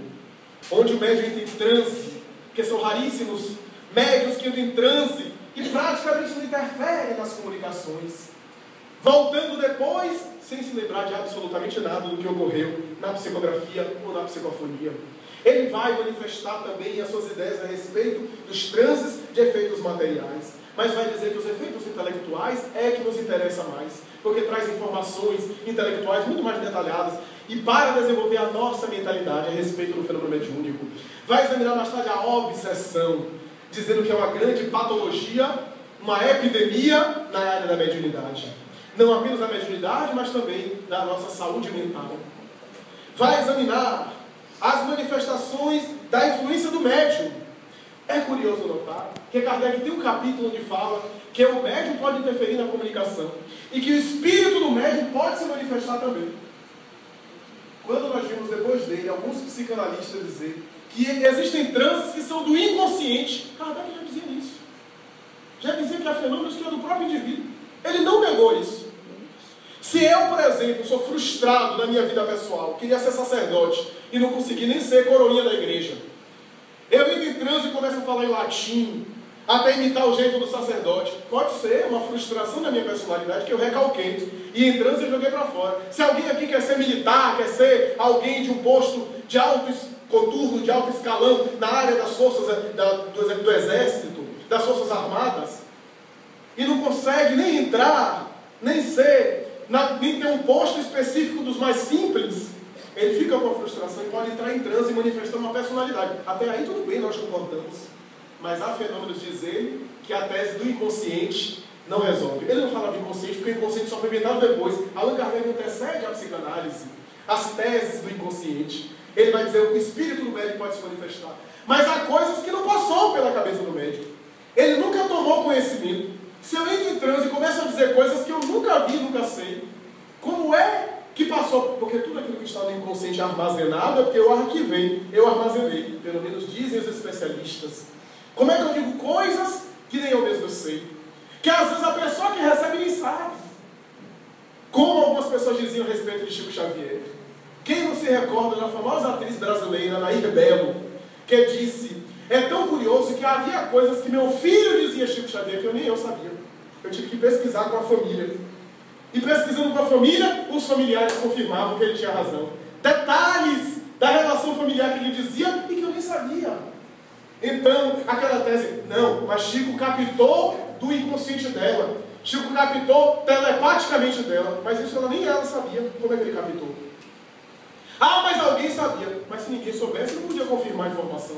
Speaker 1: onde o médium entra em transe, que são raríssimos médiuns que entram em transe e praticamente não interferem nas comunicações. Voltando depois, sem se lembrar de absolutamente nada do que ocorreu na psicografia ou na psicofonia. Ele vai manifestar também as suas ideias a respeito dos transes de efeitos materiais. Mas vai dizer que os efeitos intelectuais é que nos interessa mais, porque traz informações intelectuais muito mais detalhadas e para desenvolver a nossa mentalidade a respeito do fenômeno mediúnico. Vai examinar mais tarde a obsessão, dizendo que é uma grande patologia, uma epidemia na área da mediunidade. Não apenas da mediunidade, mas também da nossa saúde mental. Vai examinar as manifestações da influência do médium. É curioso notar que Kardec tem um capítulo onde fala que o médium pode interferir na comunicação e que o espírito do médium pode se manifestar também. Quando nós vimos depois dele alguns psicanalistas dizer que existem transes que são do inconsciente, Kardec já dizia isso. Já dizia que há fenômenos que é do próprio indivíduo. Ele não negou isso. Se eu, por exemplo, sou frustrado na minha vida pessoal, queria ser sacerdote e não consegui nem ser coroinha da igreja, eu entro em transe e começo a falar em latim, até imitar o jeito do sacerdote. Pode ser uma frustração da minha personalidade que eu recalquei e em transe eu joguei para fora. Se alguém aqui quer ser militar, quer ser alguém de um posto de alto coturno, de alto escalão na área das forças do exército, das forças armadas, e não consegue nem entrar, nem ter um posto específico dos mais simples, ele fica com a frustração e pode entrar em transe e manifestar uma personalidade. Até aí tudo bem, nós concordamos. Mas há fenômenos, diz ele, que a tese do inconsciente não resolve. Ele não fala do inconsciente porque o inconsciente só foi inventado depois. Allan Kardec antecede a psicanálise, as teses do inconsciente. Ele vai dizer que o espírito do médico pode se manifestar. Mas há coisas que não passou pela cabeça do médico. Ele nunca tomou conhecimento. Se eu entro em transe e começo a dizer coisas que eu nunca vi, nunca sei, como é que passou? Porque tudo aquilo que está no inconsciente armazenado é porque eu arquivei, eu armazenei. Pelo menos dizem os especialistas. Como é que eu digo coisas que nem eu mesmo sei? Que às vezes a pessoa que recebe nem sabe. Como algumas pessoas diziam a respeito de Chico Xavier. Quem não se recorda da famosa atriz brasileira, Nair Belo, que disse: é tão curioso que havia coisas que meu filho dizia a Chico Xavier que eu nem eu sabia. Eu tive que pesquisar com a família. E pesquisando com a família, os familiares confirmavam que ele tinha razão. Detalhes da relação familiar que ele dizia e que eu nem sabia. Então, aquela tese, não, mas Chico captou do inconsciente dela. Chico captou telepaticamente dela. Mas isso nem ela sabia. Como é que ele captou? Ah, mas alguém sabia. Mas se ninguém soubesse, não podia confirmar a informação.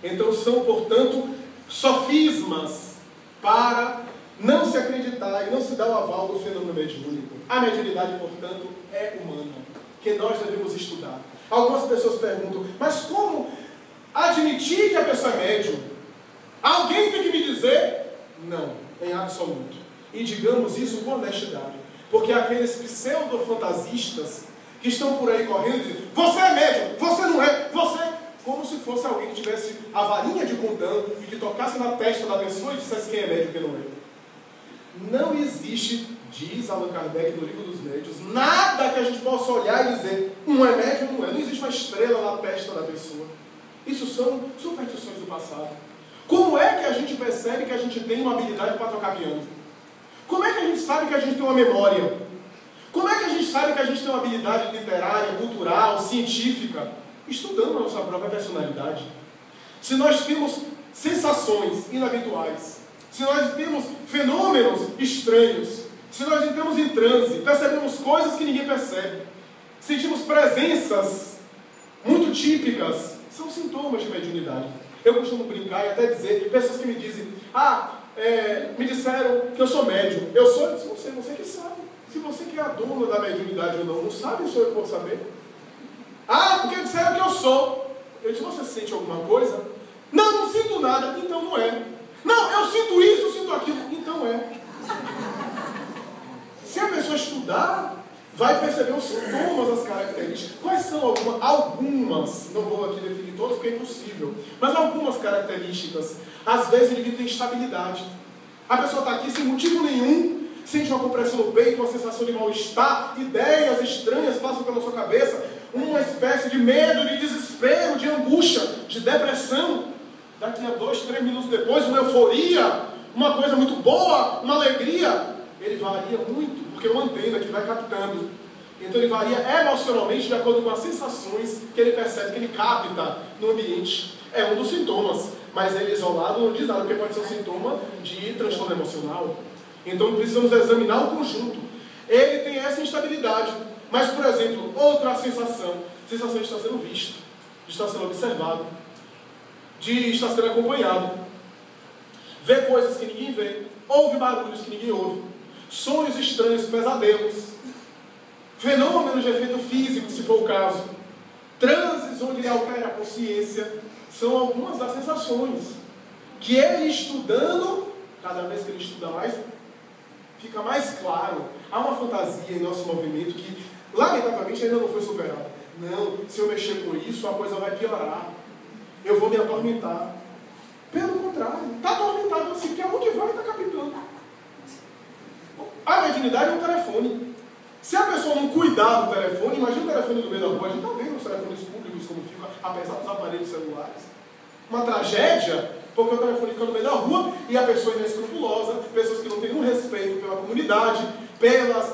Speaker 1: Então são, portanto, sofismas para não se acreditar e não se dar o aval do fenômeno mediúnico. A mediunidade, portanto, é humana, que nós devemos estudar. Algumas pessoas perguntam, mas como admitir que a pessoa é médium? Alguém tem que me dizer? Não, em absoluto. E digamos isso com honestidade, porque aqueles pseudo-fantasistas que estão por aí correndo dizendo, você é médium, você não é, você... Como se fosse alguém que tivesse a varinha de condão e que tocasse na testa da pessoa e dissesse quem é médium e quem não é. Não existe, diz Allan Kardec no Livro dos Médiuns, nada que a gente possa olhar e dizer um é médium ou não é. Não existe uma estrela na testa da pessoa. Isso são superstições do passado. Como é que a gente percebe que a gente tem uma habilidade para tocar piano? Como é que a gente sabe que a gente tem uma memória? Como é que a gente sabe que a gente tem uma habilidade literária, cultural, científica? Estudando a nossa própria personalidade. Se nós temos sensações inabituais, se nós temos fenômenos estranhos, se nós entramos em transe, percebemos coisas que ninguém percebe, sentimos presenças muito típicas, são sintomas de mediunidade. Eu costumo brincar e até dizer, pessoas que me dizem, me disseram que eu sou médium. Eu sou, você que sabe. Se você que é a dona da mediunidade ou não sabe, sou eu que vou saber. Porque disseram que eu sou. Eu disse, você sente alguma coisa? Não sinto nada, então não é. Não, eu sinto isso, eu sinto aquilo, então é. Se a pessoa estudar, vai perceber os sintomas, as características. Quais são algumas, não vou aqui definir todas porque é impossível, mas algumas características. Às vezes o indivíduo tem instabilidade. A pessoa está aqui sem motivo nenhum, sente uma compressão no peito, uma sensação de mal-estar, ideias estranhas passam pela sua cabeça, uma espécie de medo, de desespero, de angústia, de depressão. Daqui a 2, 3 minutos depois, uma euforia, uma coisa muito boa, uma alegria. Ele varia muito, porque é uma antena que vai captando. Então ele varia emocionalmente de acordo com as sensações que ele percebe, que ele capta no ambiente. É um dos sintomas, mas ele isolado não diz nada, porque pode ser um sintoma de transtorno emocional. Então precisamos examinar o conjunto. Ele tem essa instabilidade, mas, por exemplo, outra sensação de estar sendo visto, de estar sendo observado, de estar sendo acompanhado, vê coisas que ninguém vê, ouve barulhos que ninguém ouve, sonhos estranhos, pesadelos, fenômenos de efeito físico, se for o caso, transes onde ele altera a consciência, são algumas das sensações que ele estudando, cada vez que ele estuda mais, fica mais claro. Há uma fantasia em nosso movimento que, lamentavelmente, ainda não foi superada. Não, se eu mexer com isso, a coisa vai piorar. Eu vou me atormentar. Pelo contrário, está atormentado assim, porque aonde vai está captando. A mediunidade é um telefone. Se a pessoa não cuidar do telefone, imagina o telefone do meio da rua, a gente está vendo os telefones públicos como fica, apesar dos aparelhos celulares. Uma tragédia, porque o telefone fica no meio da rua e a pessoa é inescrupulosa, pessoas que não têm um respeito pela comunidade, pelas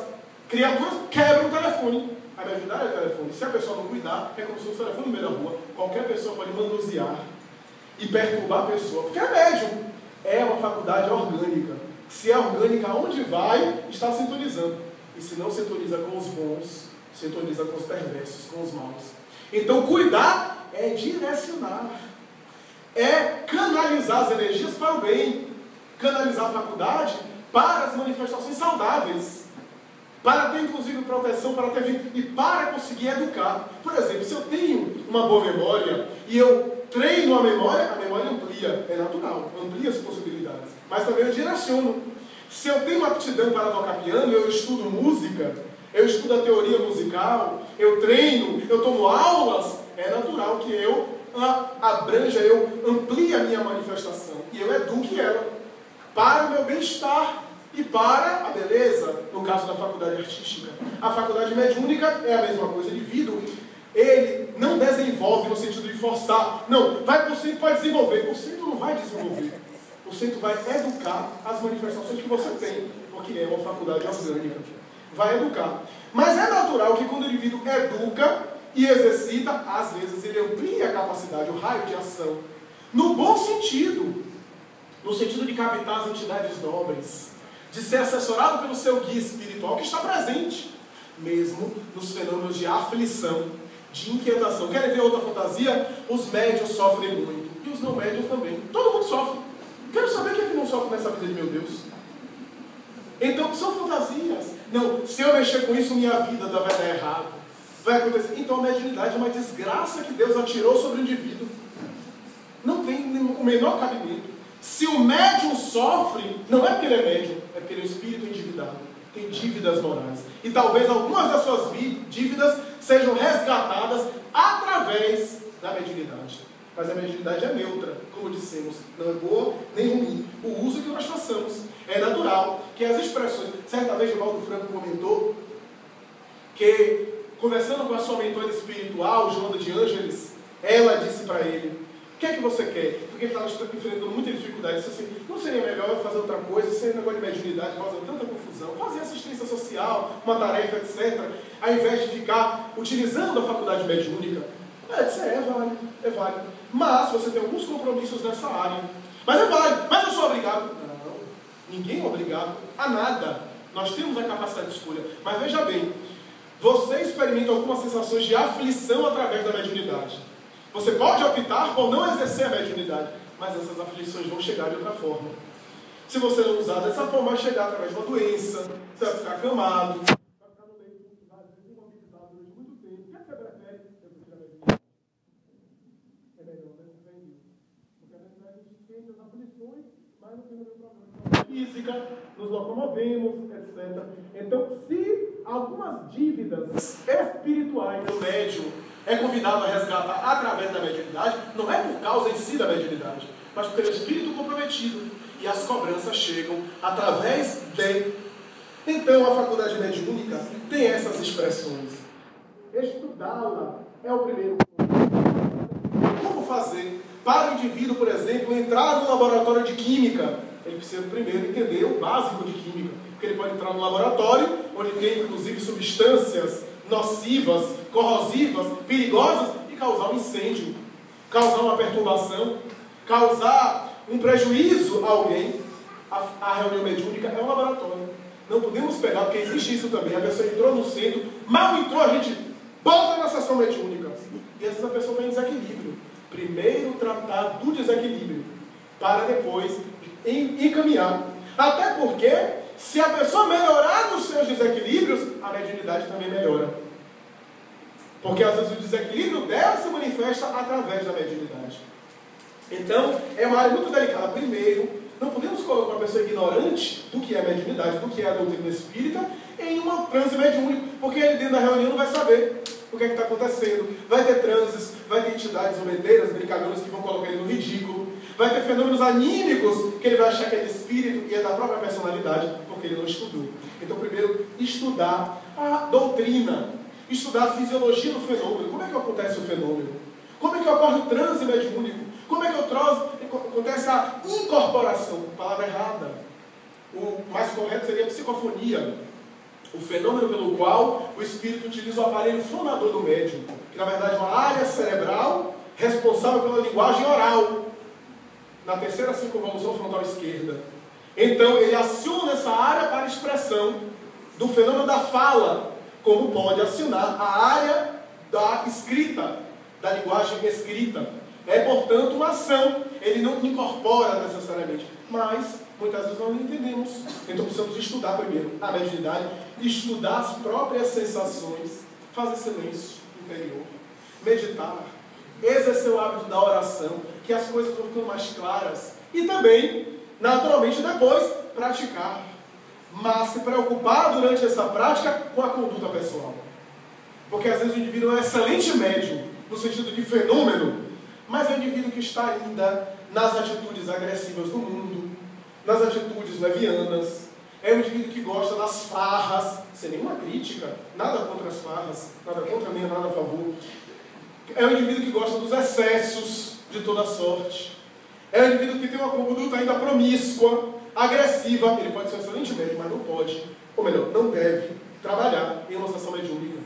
Speaker 1: criaturas, quebram o telefone. A mediunidade é o telefone. Se a pessoa não cuidar, é como se fosse o telefone no meio da rua. Qualquer pessoa pode manusear e perturbar a pessoa, porque é médium. É uma faculdade orgânica. Se é orgânica, aonde vai, está sintonizando. E se não sintoniza com os bons, sintoniza com os perversos, com os maus. Então, cuidar é direcionar. É canalizar as energias para o bem. Canalizar a faculdade para as manifestações saudáveis. Para ter, inclusive, proteção, para ter vida e para conseguir educar. Por exemplo, se eu tenho uma boa memória e eu treino a memória amplia. É natural, amplia as possibilidades. Mas também eu direciono. Se eu tenho uma aptidão para tocar piano, eu estudo música, eu estudo a teoria musical, eu treino, eu tomo aulas, é natural que eu abranja, eu amplie a minha manifestação e eu eduque ela para o meu bem-estar e para a beleza, no caso da faculdade artística. A faculdade mediúnica é a mesma coisa, o indivíduo, ele não desenvolve no sentido de forçar, não, vai para o centro, pode desenvolver, o centro não vai desenvolver. O centro vai educar as manifestações que você tem, porque é uma faculdade orgânica. Vai educar. Mas é natural que quando o indivíduo educa e exercita, às vezes ele amplia a capacidade, o raio de ação. No bom sentido. No sentido de captar as entidades nobres. De ser assessorado pelo seu guia espiritual que está presente. Mesmo nos fenômenos de aflição, de inquietação. Querem ver outra fantasia? Os médiuns sofrem muito. E os não médiuns também. Todo mundo sofre. Quero saber quem é que não sofre nessa vida de meu Deus. Então, são fantasias. Não, se eu mexer com isso, minha vida vai dar errado. Vai acontecer. Então, a mediunidade é uma desgraça que Deus atirou sobre o indivíduo. Não tem o menor cabimento. Se o médium sofre, não é porque ele é médium, é porque ele é um espírito endividado. Tem dívidas morais. E talvez algumas das suas dívidas sejam resgatadas através da mediunidade. Mas a mediunidade é neutra, como dissemos, não é boa nem ruim. O uso que nós façamos é natural, que as expressões... Certa vez, Divaldo Franco comentou que, conversando com a sua mentora espiritual, Joana de Ângeles, ela disse para ele, o que é que você quer? Porque ele estava enfrentando muita dificuldade. Ele disse assim, não seria melhor eu fazer outra coisa, sem negócio de mediunidade, causando tanta confusão, fazer assistência social, uma tarefa, etc., ao invés de ficar utilizando a faculdade mediúnica? Disse, é válido, é válido. Mas você tem alguns compromissos nessa área. Mas é válido, mas eu sou obrigado. Não. Ninguém é obrigado a nada. Nós temos a capacidade de escolha. Mas veja bem, você experimenta algumas sensações de aflição através da mediunidade. Você pode optar por não exercer a mediunidade, mas essas aflições vão chegar de outra forma. Se você não usar dessa forma, vai chegar através de uma doença, você vai ficar acamado, vai ficar no leito, às vezes imobilizado durante muito tempo. O que você prefere? Eu prefiro a mediunidade. É melhor, né? Porque a mediunidade a gente sente as aflições, mas não tem nenhum problema física, nos locomovemos, etc. Então, se algumas dívidas espirituais do médium é convidado a resgatar através da mediunidade, não é por causa em si da mediunidade, mas pelo espírito comprometido. E as cobranças chegam através de. Então, a faculdade mediúnica tem essas expressões. Estudá-la é o primeiro ponto. Como fazer para o indivíduo, por exemplo, entrar no laboratório de química? Ele precisa primeiro entender o básico de química. Porque ele pode entrar no laboratório, onde tem inclusive substâncias nocivas, corrosivas, perigosas, e causar um incêndio, causar uma perturbação, causar um prejuízo a alguém. A reunião mediúnica é um laboratório. Não podemos pegar, porque existe isso também. A pessoa entrou no centro, mal entrou, a gente bota na sessão mediúnica. E às vezes a pessoa está em desequilíbrio. Primeiro tratar do desequilíbrio, para depois encaminhar. Até porque, se a pessoa melhorar nos seus desequilíbrios, a mediunidade também melhora. Porque às vezes o desequilíbrio dela se manifesta através da mediunidade. Então, é uma área muito delicada. Primeiro, não podemos colocar uma pessoa ignorante do que é a mediunidade, do que é a doutrina espírita, em uma transe mediúnica, porque ele dentro da reunião não vai saber o que é que está acontecendo. Vai ter transes, vai ter entidades zombeteiras, brincalhonas que vão colocar ele no ridículo, vai ter fenômenos anímicos que ele vai achar que é de espírito e é da própria personalidade, porque ele não estudou. Então, primeiro, estudar a doutrina, estudar a fisiologia do fenômeno. Como é que acontece o fenômeno? Como é que ocorre o transe mediúnico? Como é que acontece a incorporação? Palavra errada. O mais correto seria a psicofonia. O fenômeno pelo qual o espírito utiliza o aparelho fonador do médium, que na verdade é uma área cerebral responsável pela linguagem oral, na terceira circunvolução frontal esquerda. Então ele aciona essa área para a expressão do fenômeno da fala, como pode acionar a área da escrita, da linguagem escrita. É, portanto, uma ação. Ele não incorpora necessariamente. Mas, muitas vezes, nós não entendemos. Então, precisamos estudar primeiro a mediunidade, estudar as próprias sensações, fazer silêncio interior, meditar, exercer o hábito da oração, que as coisas vão ficando mais claras. E também, naturalmente, depois, praticar. Mas se preocupar durante essa prática com a conduta pessoal. Porque, às vezes, o indivíduo é um excelente médium, no sentido de fenômeno, mas é um indivíduo que está ainda nas atitudes agressivas do mundo, nas atitudes levianas. É um indivíduo que gosta das farras, sem nenhuma crítica, nada contra as farras, nada contra nem nada a favor. É um indivíduo que gosta dos excessos de toda sorte. É um indivíduo que tem uma conduta ainda promíscua, agressiva. Ele pode ser um excelente médico, mas não pode, ou melhor, não deve trabalhar em uma sessão mediúnica,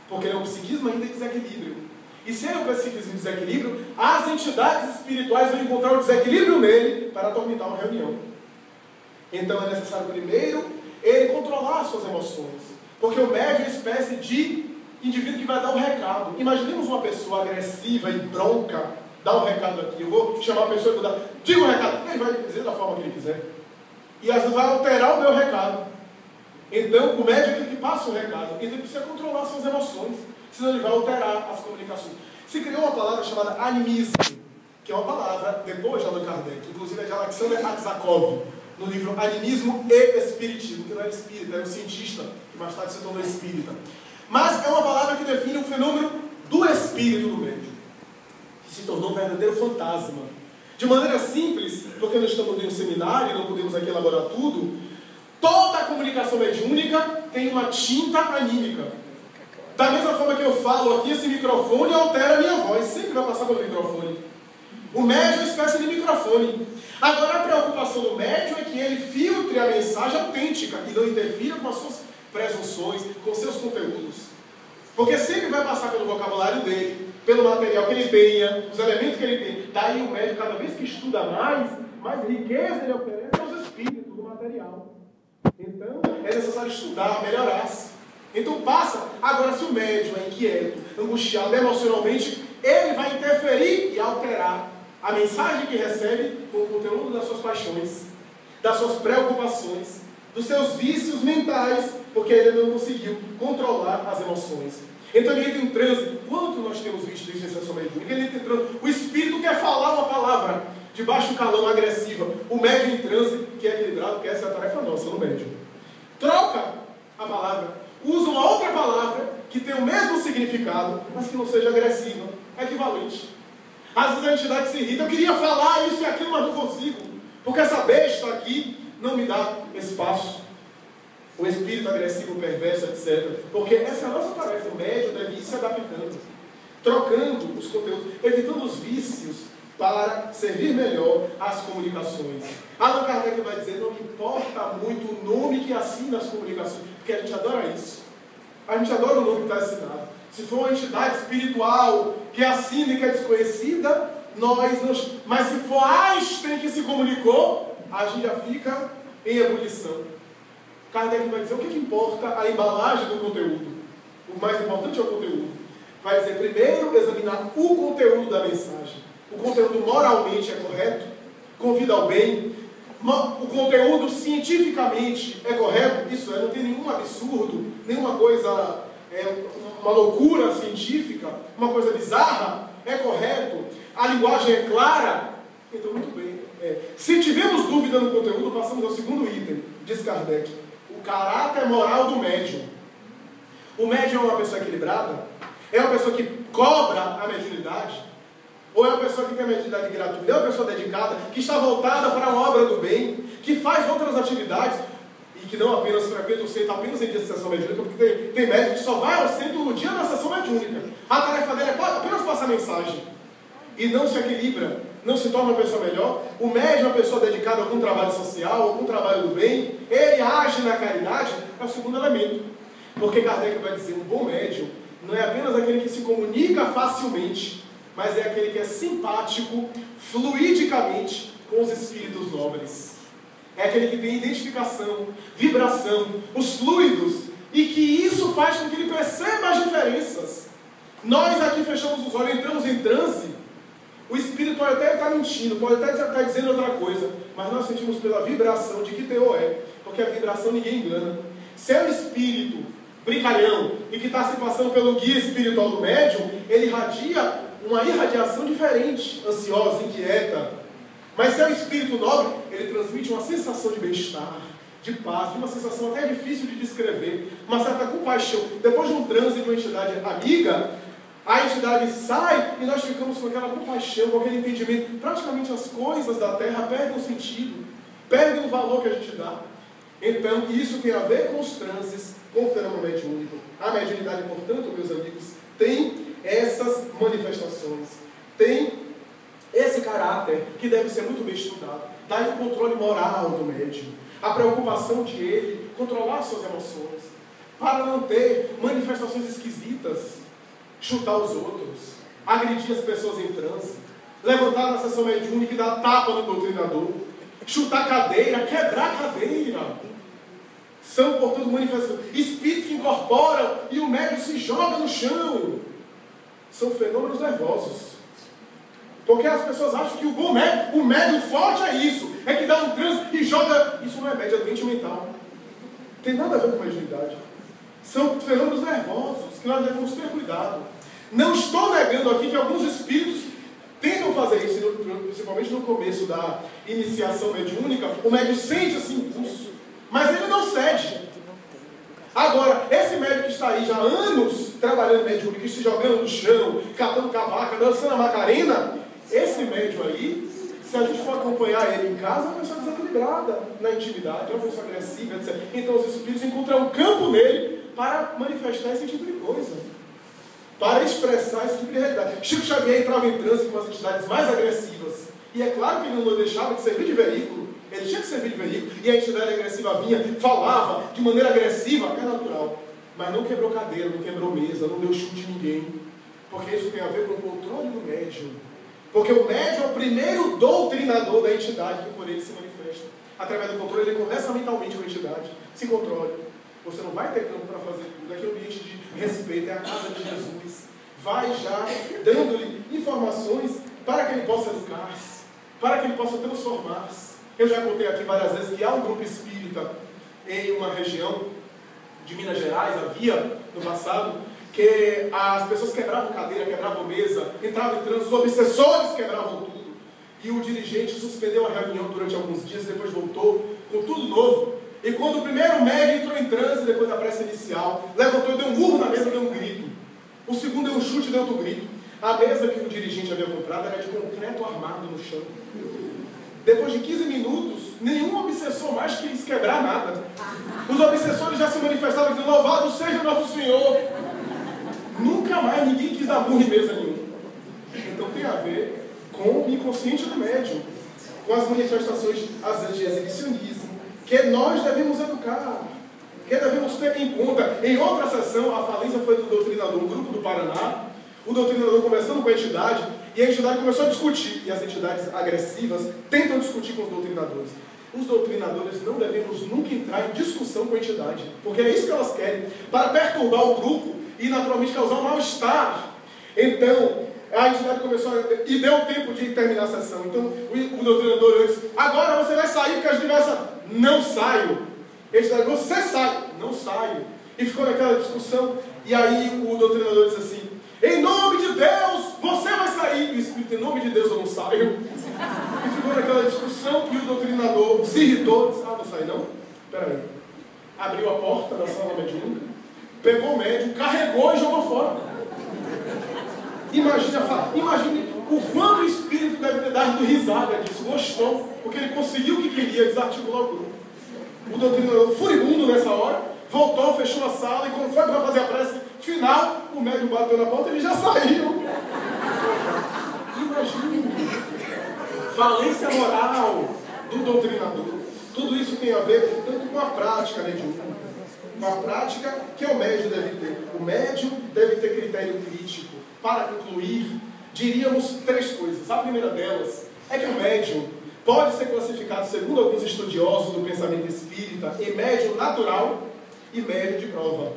Speaker 1: porque ele é um psiquismo ainda em desequilíbrio. E se ele é um psiquismo em desequilíbrio, as entidades espirituais vão encontrar o desequilíbrio nele para atormentar uma reunião. Então é necessário primeiro ele controlar as suas emoções, porque o médium é uma espécie de indivíduo que vai dar um recado. Imaginemos uma pessoa agressiva e bronca, dá um recado aqui, eu vou chamar a pessoa e vou dar, diga um recado, ele vai dizer da forma que ele quiser, e às vezes vai alterar o meu recado. Então o médium é aquele que passa o recado, então ele precisa controlar as suas emoções, senão ele vai alterar as comunicações. Se criou uma palavra chamada animismo, que é uma palavra, depois de Allan Kardec, inclusive é de Alexander Aksakov, no livro Animismo e Espiritismo, que não era espírita, era um cientista, que mais tarde se tornou espírita. Mas é uma palavra que define o fenômeno do espírito do médium, que se tornou um verdadeiro fantasma. De maneira simples, porque nós estamos em um seminário e não podemos aqui elaborar tudo, toda a comunicação mediúnica tem uma tinta anímica. Da mesma forma que eu falo aqui, esse microfone altera a minha voz, sempre vai passar pelo microfone. O médium é uma espécie de microfone. Agora a preocupação do médium é que ele filtre a mensagem autêntica e não interfira com as suas presunções, com seus conteúdos. Porque sempre vai passar pelo vocabulário dele, pelo material que ele tenha, os elementos que ele tem. Daí o médium, cada vez que estuda mais riqueza ele oferece aos espíritos, do material material. Então, é necessário estudar, melhorar-se. Então passa. Agora, se o médium é inquieto, angustiado emocionalmente, ele vai interferir e alterar a mensagem que recebe com o conteúdo das suas paixões, das suas preocupações, dos seus vícios mentais, porque ele não conseguiu controlar as emoções. Então ele entra em transe. Quanto nós temos visto isso em sessão mediúnica? Ele entra em transe. O espírito quer falar uma palavra de baixo calão, agressiva. O médium em transe, que é equilibrado, porque essa é a tarefa nossa no médium. Troca a palavra. Usa uma outra palavra que tem o mesmo significado, mas que não seja agressiva. É equivalente. Às vezes a entidade se irrita. Eu queria falar isso e aquilo, mas não consigo. Porque essa besta aqui não me dá espaço. O espírito agressivo, perverso, etc. Porque essa é a nossa tarefa. O médium deve ir se adaptando, trocando os conteúdos, evitando os vícios para servir melhor às comunicações. Allan Kardec vai dizer, não importa muito o nome que assina as comunicações, porque a gente adora isso. A gente adora o nome que está assinado. Se for uma entidade espiritual que assina e que é desconhecida, nós não... Mas se for Einstein que se comunicou, a gente já fica em ebulição. Kardec vai dizer o que importa a embalagem do conteúdo. O mais importante é o conteúdo. Vai dizer primeiro examinar o conteúdo da mensagem. O conteúdo moralmente é correto, convida ao bem. O conteúdo cientificamente é correto, isso é, não tem nenhum absurdo, nenhuma coisa, uma loucura científica, uma coisa bizarra, é correto, a linguagem é clara, então muito bem. Se tivermos dúvida no conteúdo, passamos ao segundo item, diz Kardec, o caráter moral do médium. O médium é uma pessoa equilibrada? É uma pessoa que cobra a mediunidade? Ou é uma pessoa que tem a mediunidade gratuita? É uma pessoa dedicada, que está voltada para a obra do bem, que faz outras atividades, e que não apenas frequenta o centro apenas em dia de sessão mediúnica, porque tem médico que só vai ao centro no dia da sessão mediúnica. A tarefa dele é apenas passar mensagem. E não se equilibra, não se torna uma pessoa melhor. O médium é uma pessoa dedicada a algum trabalho social, algum trabalho do bem, ele age na caridade, é o segundo elemento. Porque Kardec vai dizer, um bom médium não é apenas aquele que se comunica facilmente, mas é aquele que é simpático, fluidicamente, com os espíritos nobres. É aquele que tem identificação, vibração, os fluidos, e que isso faz com que ele perceba as diferenças. Nós aqui fechamos os olhos, entramos em transe, o espírito pode até estar mentindo, pode até estar dizendo outra coisa, mas nós sentimos pela vibração de que teor é, porque a vibração ninguém engana. Se é o espírito brincalhão e que está se passando pelo guia espiritual do médium, ele irradia uma irradiação diferente, ansiosa, inquieta. Mas se é o espírito nobre, ele transmite uma sensação de bem-estar, de paz, de uma sensação até difícil de descrever, uma certa compaixão. Depois de um transe com uma entidade amiga, a entidade sai e nós ficamos com aquela compaixão, com aquele entendimento. Praticamente as coisas da Terra perdem o sentido, perdem o valor que a gente dá. Então, isso tem a ver com os transes, com o fenômeno mediúnico. A mediunidade, portanto, meus amigos, tem essas manifestações, tem esse caráter que deve ser muito bem estudado. Daí o controle moral do médium, a preocupação de ele controlar suas emoções, para não ter manifestações esquisitas, chutar os outros, agredir as pessoas em transe, levantar na sessão mediúnica e dar tapa no doutrinador, chutar cadeira, quebrar cadeira. São, portanto, manifestações. Espíritos que incorporam e o médium se joga no chão. São fenômenos nervosos. Porque as pessoas acham que o médium forte é isso. É que dá um transe e joga. Isso não é médium, é doente mental. Tem nada a ver com mediunidade. São fenômenos nervosos que nós devemos ter cuidado. Não estou negando aqui que alguns espíritos tentam fazer isso, principalmente no começo da iniciação mediúnica. O médium sente esse impulso, mas ele não cede. Agora, esse médium que está aí já há anos trabalhando mediúnica, se jogando no chão, catando cavaca, dançando a Macarena, esse médium aí, se a gente for acompanhar ele em casa, é uma pessoa desequilibrada na intimidade, é uma pessoa agressiva, etc. Então os espíritos encontram um campo nele para manifestar esse tipo de coisa, para expressar esse tipo de realidade. Chico Xavier entrava em transe com as entidades mais agressivas, e é claro que ele não deixava de servir de veículo. Ele tinha que servir de veículo, e a entidade agressiva vinha, falava de maneira agressiva, é natural. Mas não quebrou cadeira, não quebrou mesa, não deu chute em ninguém. Porque isso tem a ver com o controle do médium. Porque o médium é o primeiro doutrinador da entidade que por ele se manifesta. através do controle, ele conversa mentalmente com a entidade. Se controle. Você não vai ter campo para fazer tudo. Aqui é um ambiente de respeito, é a casa de Jesus. Vai já dando-lhe informações para que ele possa educar-se, para que ele possa transformar-se. Eu já contei aqui várias vezes que há um grupo espírita em uma região de Minas Gerais, havia no passado, que as pessoas quebravam cadeira, quebravam mesa, entravam em trânsito, os obsessores quebravam tudo. E o dirigente suspendeu a reunião durante alguns dias, depois voltou com tudo novo. E quando o primeiro médico entrou em transe, depois da prece inicial, levantou e deu um burro na mesa, deu um grito. O segundo deu um chute e deu outro grito. A mesa que o dirigente havia comprado era de concreto armado no chão. Depois de 15 minutos, nenhum obsessor mais quis quebrar nada. Os obsessores já se manifestavam dizendo: louvado seja nosso Senhor. Nunca mais ninguém quis dar burro em mesa nenhuma. Então tem a ver com o inconsciente do médium, com as manifestações às vezes de exibicionismo, que nós devemos educar, que devemos ter em conta. Em outra sessão, a falência foi do doutrinador, um grupo do Paraná, o doutrinador conversando com a entidade, e a entidade começou a discutir, e as entidades agressivas tentam discutir com os doutrinadores. Os doutrinadores não devemos nunca entrar em discussão com a entidade, porque é isso que elas querem, para perturbar o grupo e naturalmente causar um mal-estar. Então, a entidade começou e deu tempo de terminar a sessão. Então, o doutrinador disse: agora você vai sair, porque a gente vai sair. Não saio. A entidade: você sai. Não saio. E ficou naquela discussão. E aí o doutrinador disse assim: em nome de Deus, você vai sair. E o espírito: em nome de Deus eu não saio. E ficou naquela discussão. E o doutrinador se irritou. Disse: ah, não sai não? Peraí. Abriu a porta da sala mediúnica, pegou o médium, carregou e jogou fora. Imagine o quanto o espírito deve ter dado risada disso, gostou, porque ele conseguiu o que queria, desarticular o grupo. O doutrinador, furibundo nessa hora, voltou, fechou a sala, e quando foi para fazer a prece final, o médium bateu na porta e ele já saiu. Imagine. Falência moral do doutrinador. Tudo isso tem a ver tanto com a prática mediúnica, com a prática que o médium deve ter. O médium deve ter critério crítico. Para concluir, diríamos 3 coisas. A primeira delas é que o médium pode ser classificado, segundo alguns estudiosos do pensamento espírita, em médium natural e médium de prova.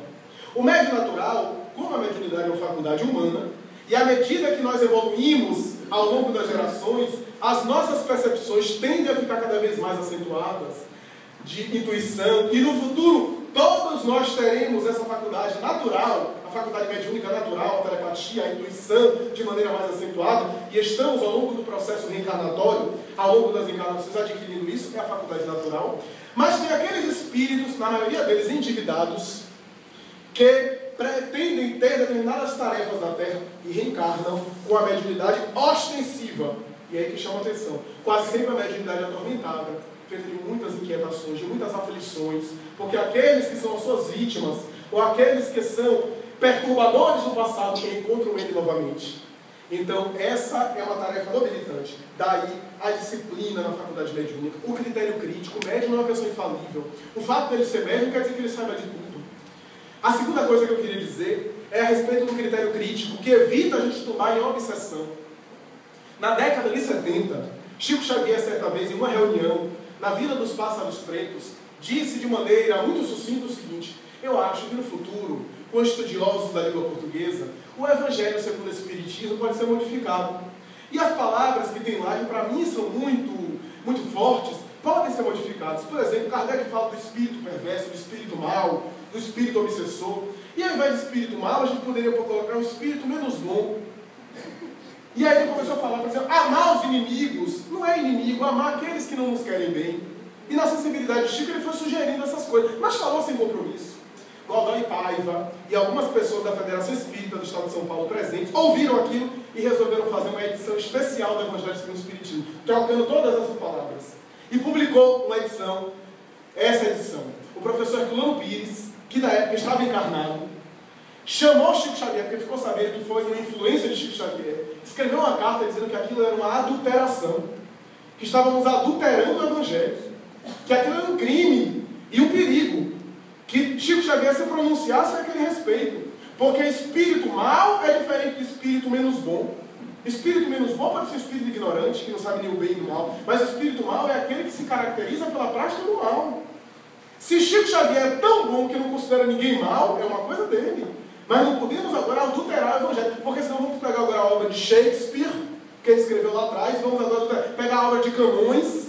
Speaker 1: O médium natural, como a mediunidade é uma faculdade humana, e à medida que nós evoluímos ao longo das gerações, as nossas percepções tendem a ficar cada vez mais acentuadas, de intuição, e no futuro todos nós teremos essa faculdade natural, a faculdade mediúnica natural, a telepatia, a intuição, de maneira mais acentuada, e estamos ao longo do processo reencarnatório, ao longo das encarnações, adquirindo isso, é a faculdade natural. Mas tem aqueles espíritos, na maioria deles endividados, que pretendem ter determinadas tarefas na Terra e reencarnam com a mediunidade ostensiva. E aí que chama a atenção, quase sempre a mediunidade atormentada, feita de muitas inquietações, de muitas aflições, porque aqueles que são as suas vítimas, ou aqueles que são perturbadores do passado, que encontram ele novamente. Então, essa é uma tarefa nobilitante. Daí, a disciplina na faculdade mediúnica, o critério crítico. O médium não é uma pessoa infalível. O fato dele ser médium quer dizer que ele saiba de tudo. A segunda coisa que eu queria dizer é a respeito do critério crítico, que evita a gente tomar em obsessão. Na década de 70, Chico Xavier, certa vez, em uma reunião, na Vila dos Pássaros Pretos, disse de maneira muito sucinta o seguinte: eu acho que no futuro, com estudiosos da língua portuguesa, o Evangelho segundo o Espiritismo pode ser modificado. E as palavras que tem lá, que para mim são muito fortes, podem ser modificadas. Por exemplo, Kardec fala do espírito perverso, do espírito mau, do espírito obsessor. E ao invés de espírito mau, a gente poderia colocar um espírito menos bom. E aí ele começou a falar, por exemplo, amar os inimigos. Não é inimigo, amar aqueles que não nos querem bem. E na sensibilidade de Chico ele foi sugerindo essas coisas, mas falou sem compromisso. Godoy Paiva e algumas pessoas da Federação Espírita do Estado de São Paulo presentes ouviram aquilo e resolveram fazer uma edição especial do Evangelho segundo o Espiritismo, trocando todas essas palavras. E publicou uma edição, essa edição. O professor Herculano Pires, que na época estava encarnado, chamou Chico Xavier, porque ficou sabendo que foi uma influência de Chico Xavier, escreveu uma carta dizendo que aquilo era uma adulteração, que estávamos adulterando o Evangelho, que aquilo era um crime e um perigo, que Chico Xavier se pronunciasse a aquele respeito, porque espírito mau é diferente de espírito menos bom. Espírito menos bom pode ser espírito ignorante, que não sabe nem o bem e o mal. Mas o espírito mau é aquele que se caracteriza pela prática do mal. Se Chico Xavier é tão bom que não considera ninguém mal, é uma coisa dele. Mas não podemos agora adulterar o Evangelho, porque senão vamos pegar agora a obra de Shakespeare, que ele escreveu lá atrás, vamos agora pegar a obra de Camões,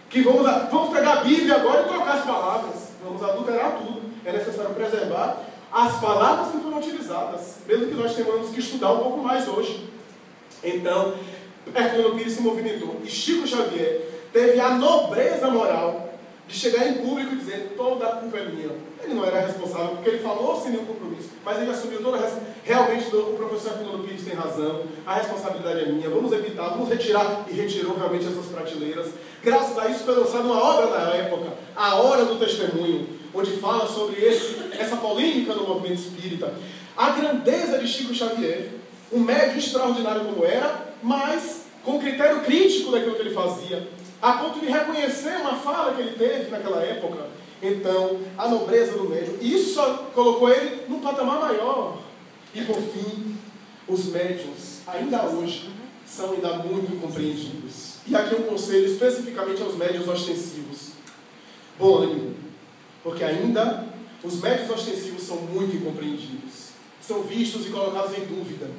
Speaker 1: que vamos pegar a Bíblia agora e trocar as palavras. Vamos adulterar tudo. É necessário preservar as palavras que foram utilizadas, mesmo que nós tenhamos que estudar um pouco mais hoje. Então, Herculano Pires se movimentou. E Chico Xavier teve a nobreza moral de chegar em público e dizer: toda a culpa é minha. Ele não era responsável, porque ele falou sem nenhum compromisso, mas ele assumiu toda a responsabilidade. Realmente, o professor Herculano Pires tem razão, a responsabilidade é minha, vamos evitar, vamos retirar. E retirou realmente essas prateleiras. Graças a isso foi lançada uma obra da época, A Hora do Testemunho, onde fala sobre essa polêmica no movimento espírita. A grandeza de Chico Xavier, um médium extraordinário como era, mas com critério crítico daquilo que ele fazia, a ponto de reconhecer uma fala que ele teve naquela época. Então, a nobreza do médium, isso só colocou ele num patamar maior. E por fim, os médiuns, ainda hoje, são ainda muito incompreendidos. E aqui um conselho especificamente aos médiuns ostensivos. Bom ânimo, porque ainda os médiuns ostensivos são muito incompreendidos. São vistos e colocados em dúvida.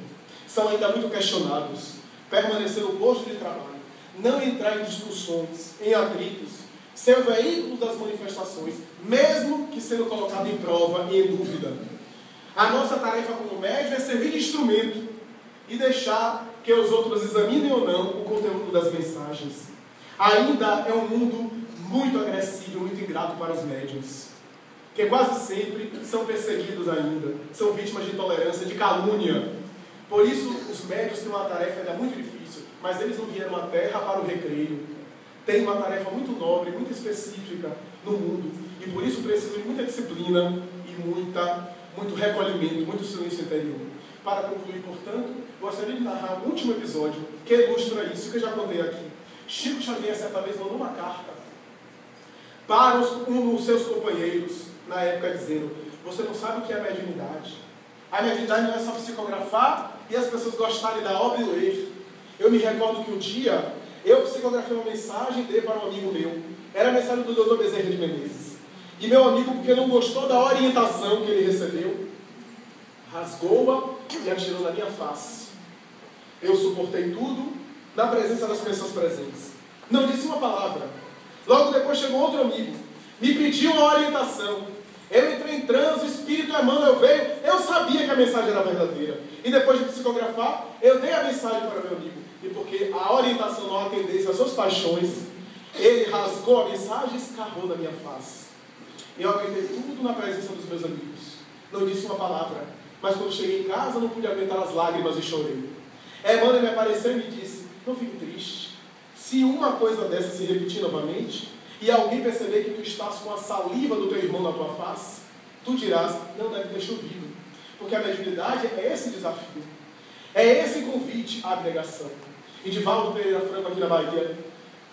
Speaker 1: São ainda muito questionados. Permanecer no posto de trabalho, não entrar em discussões, em atritos, ser o veículo das manifestações, mesmo que sendo colocado em prova e em dúvida. A nossa tarefa como médium é servir de instrumento e deixar que os outros examinem ou não o conteúdo das mensagens. Ainda é um mundo muito agressivo, muito ingrato para os médiuns, que quase sempre são perseguidos ainda, são vítimas de intolerância, de calúnia. Por isso, os médiuns têm uma tarefa ainda muito difícil, mas eles não vieram à Terra para o recreio. Tem uma tarefa muito nobre, muito específica no mundo, e por isso precisam de muita disciplina e muito recolhimento, muito silêncio interior. Para concluir, portanto, gostaria de narrar um último episódio que ilustra isso, que eu já contei aqui. Chico Xavier, certa vez, mandou uma carta para um dos seus companheiros, na época, dizendo: você não sabe o que é a mediunidade. A mediunidade não é só psicografar e as pessoas gostarem da obra e ler. Eu me recordo que um dia eu psicografei uma mensagem e dei para um amigo meu. Era a mensagem do Dr. Bezerra de Menezes. E meu amigo, porque não gostou da orientação que ele recebeu, rasgou-a e atirou na minha face. Eu suportei tudo na presença das pessoas presentes. Não disse uma palavra. Logo depois chegou outro amigo, me pediu uma orientação. Eu entrei em transe, o Espírito Emmanuel veio, eu sabia que a mensagem era verdadeira. E depois de psicografar, eu dei a mensagem para meu amigo. E porque a orientação não atendesse às suas paixões, ele rasgou a mensagem e escarrou na minha face. Eu aguentei tudo na presença dos meus amigos. Não disse uma palavra. Mas quando cheguei em casa, não pude aguentar as lágrimas e chorei. Emmanuel me apareceu e me disse: não fique triste. Se uma coisa dessa se repetir novamente, e alguém perceber que tu estás com a saliva do teu irmão na tua face, tu dirás: não deve ter chovido. Porque a mediunidade é esse desafio. É esse convite à abnegação. E Divaldo Pereira Franco, aqui na Bahia,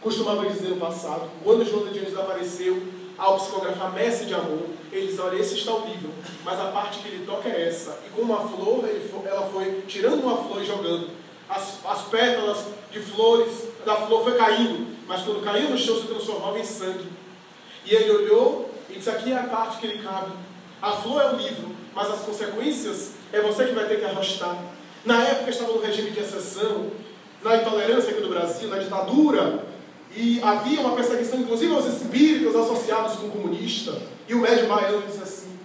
Speaker 1: costumava dizer no passado, quando João de Dionísio apareceu ao psicografar Messe de Amor, ele diz: olha, esse está o livro, mas a parte que ele toca é essa. E com uma flor, ela foi tirando uma flor e jogando. As pétalas de flores da flor foi caindo, mas quando caiu no chão se transformava em sangue. E ele olhou e disse: aqui é a parte que lhe cabe. A flor é o livro, mas as consequências é você que vai ter que arrastar. Na época estava no regime de exceção, na intolerância aqui no Brasil, na ditadura, e havia uma perseguição inclusive aos espíritas associados com o comunista. E o médium baiano disse assim: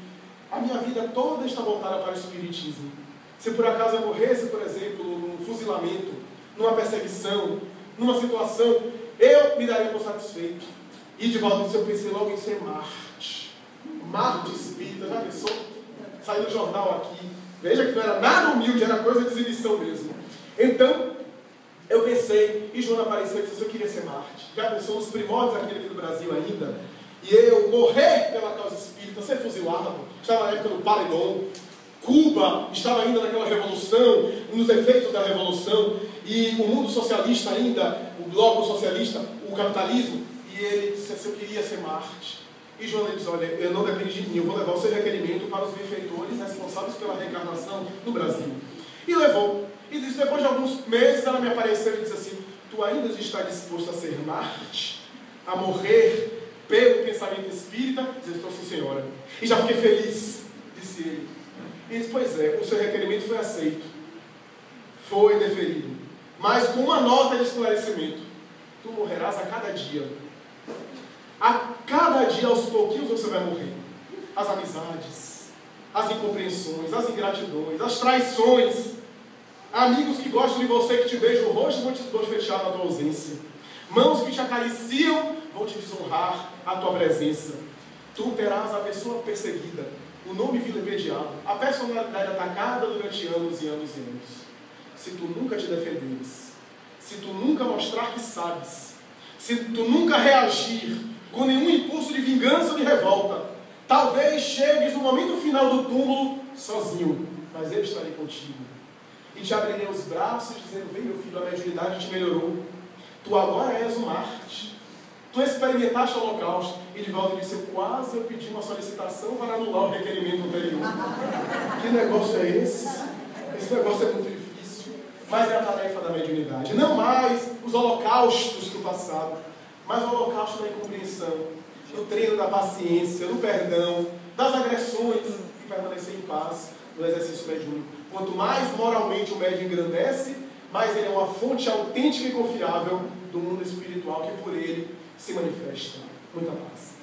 Speaker 1: a minha vida toda está voltada para o espiritismo. Se por acaso eu morresse, por exemplo, num fuzilamento, numa perseguição, numa situação, eu me daria por satisfeito. E Divaldo disse: eu pensei logo em ser Marte. Marte espírita, já pensou? Saiu no jornal aqui. Veja que não era nada humilde, era coisa de exibição mesmo. Então, eu pensei, e Joana apareceu e disse: eu queria ser Marte. Já pensou nos primórdios aqui do Brasil ainda? E eu morrer pela causa espírita, ser fuzilado. Estava na época do Paredão. Cuba estava ainda naquela revolução, nos efeitos da revolução, e o mundo socialista ainda, o bloco socialista, o capitalismo, e ele disse: eu queria ser Marte. E Joana diz: olha, eu não depende de mim, eu vou levar o seu requerimento para os benfeitores responsáveis pela reencarnação no Brasil. E levou. E depois de alguns meses ela me apareceu e disse assim: tu ainda está disposto a ser Marte? A morrer pelo pensamento espírita? Eu disse: estou, sim, senhora. E já fiquei feliz, disse ele. E disse: pois é, o seu requerimento foi aceito. Foi deferido. Mas com uma nota de esclarecimento: tu morrerás a cada dia. A cada dia, aos pouquinhos, você vai morrer. As amizades, as incompreensões, as ingratidões, as traições, amigos que gostam de você, que te beijam no rosto, vão te fechar na tua ausência. Mãos que te acariciam vão te desonrar a tua presença. Tu terás a pessoa perseguida, o nome vilipendiado, a personalidade atacada durante anos e anos e anos. Se tu nunca te defenderes, se tu nunca mostrar que sabes, se tu nunca reagir com nenhum impulso de vingança ou de revolta, talvez chegues no momento final do túmulo sozinho, mas eu estarei contigo. E te abrirei os braços dizendo: vem, meu filho, a mediunidade te melhorou. Tu agora és um Marte. Tu experimentaste o holocausto. E Divaldo disse: eu pedi uma solicitação para anular o requerimento anterior. Que negócio é esse? Esse negócio é muito difícil. Mas é a tarefa da mediunidade. Não mais os holocaustos do passado, mas o holocausto da incompreensão, do treino da paciência, do perdão, das agressões, e permanecer em paz no exercício mediúnico. Quanto mais moralmente o médium engrandece, mais ele é uma fonte autêntica e confiável do mundo espiritual que por ele se manifesta. Muita paz.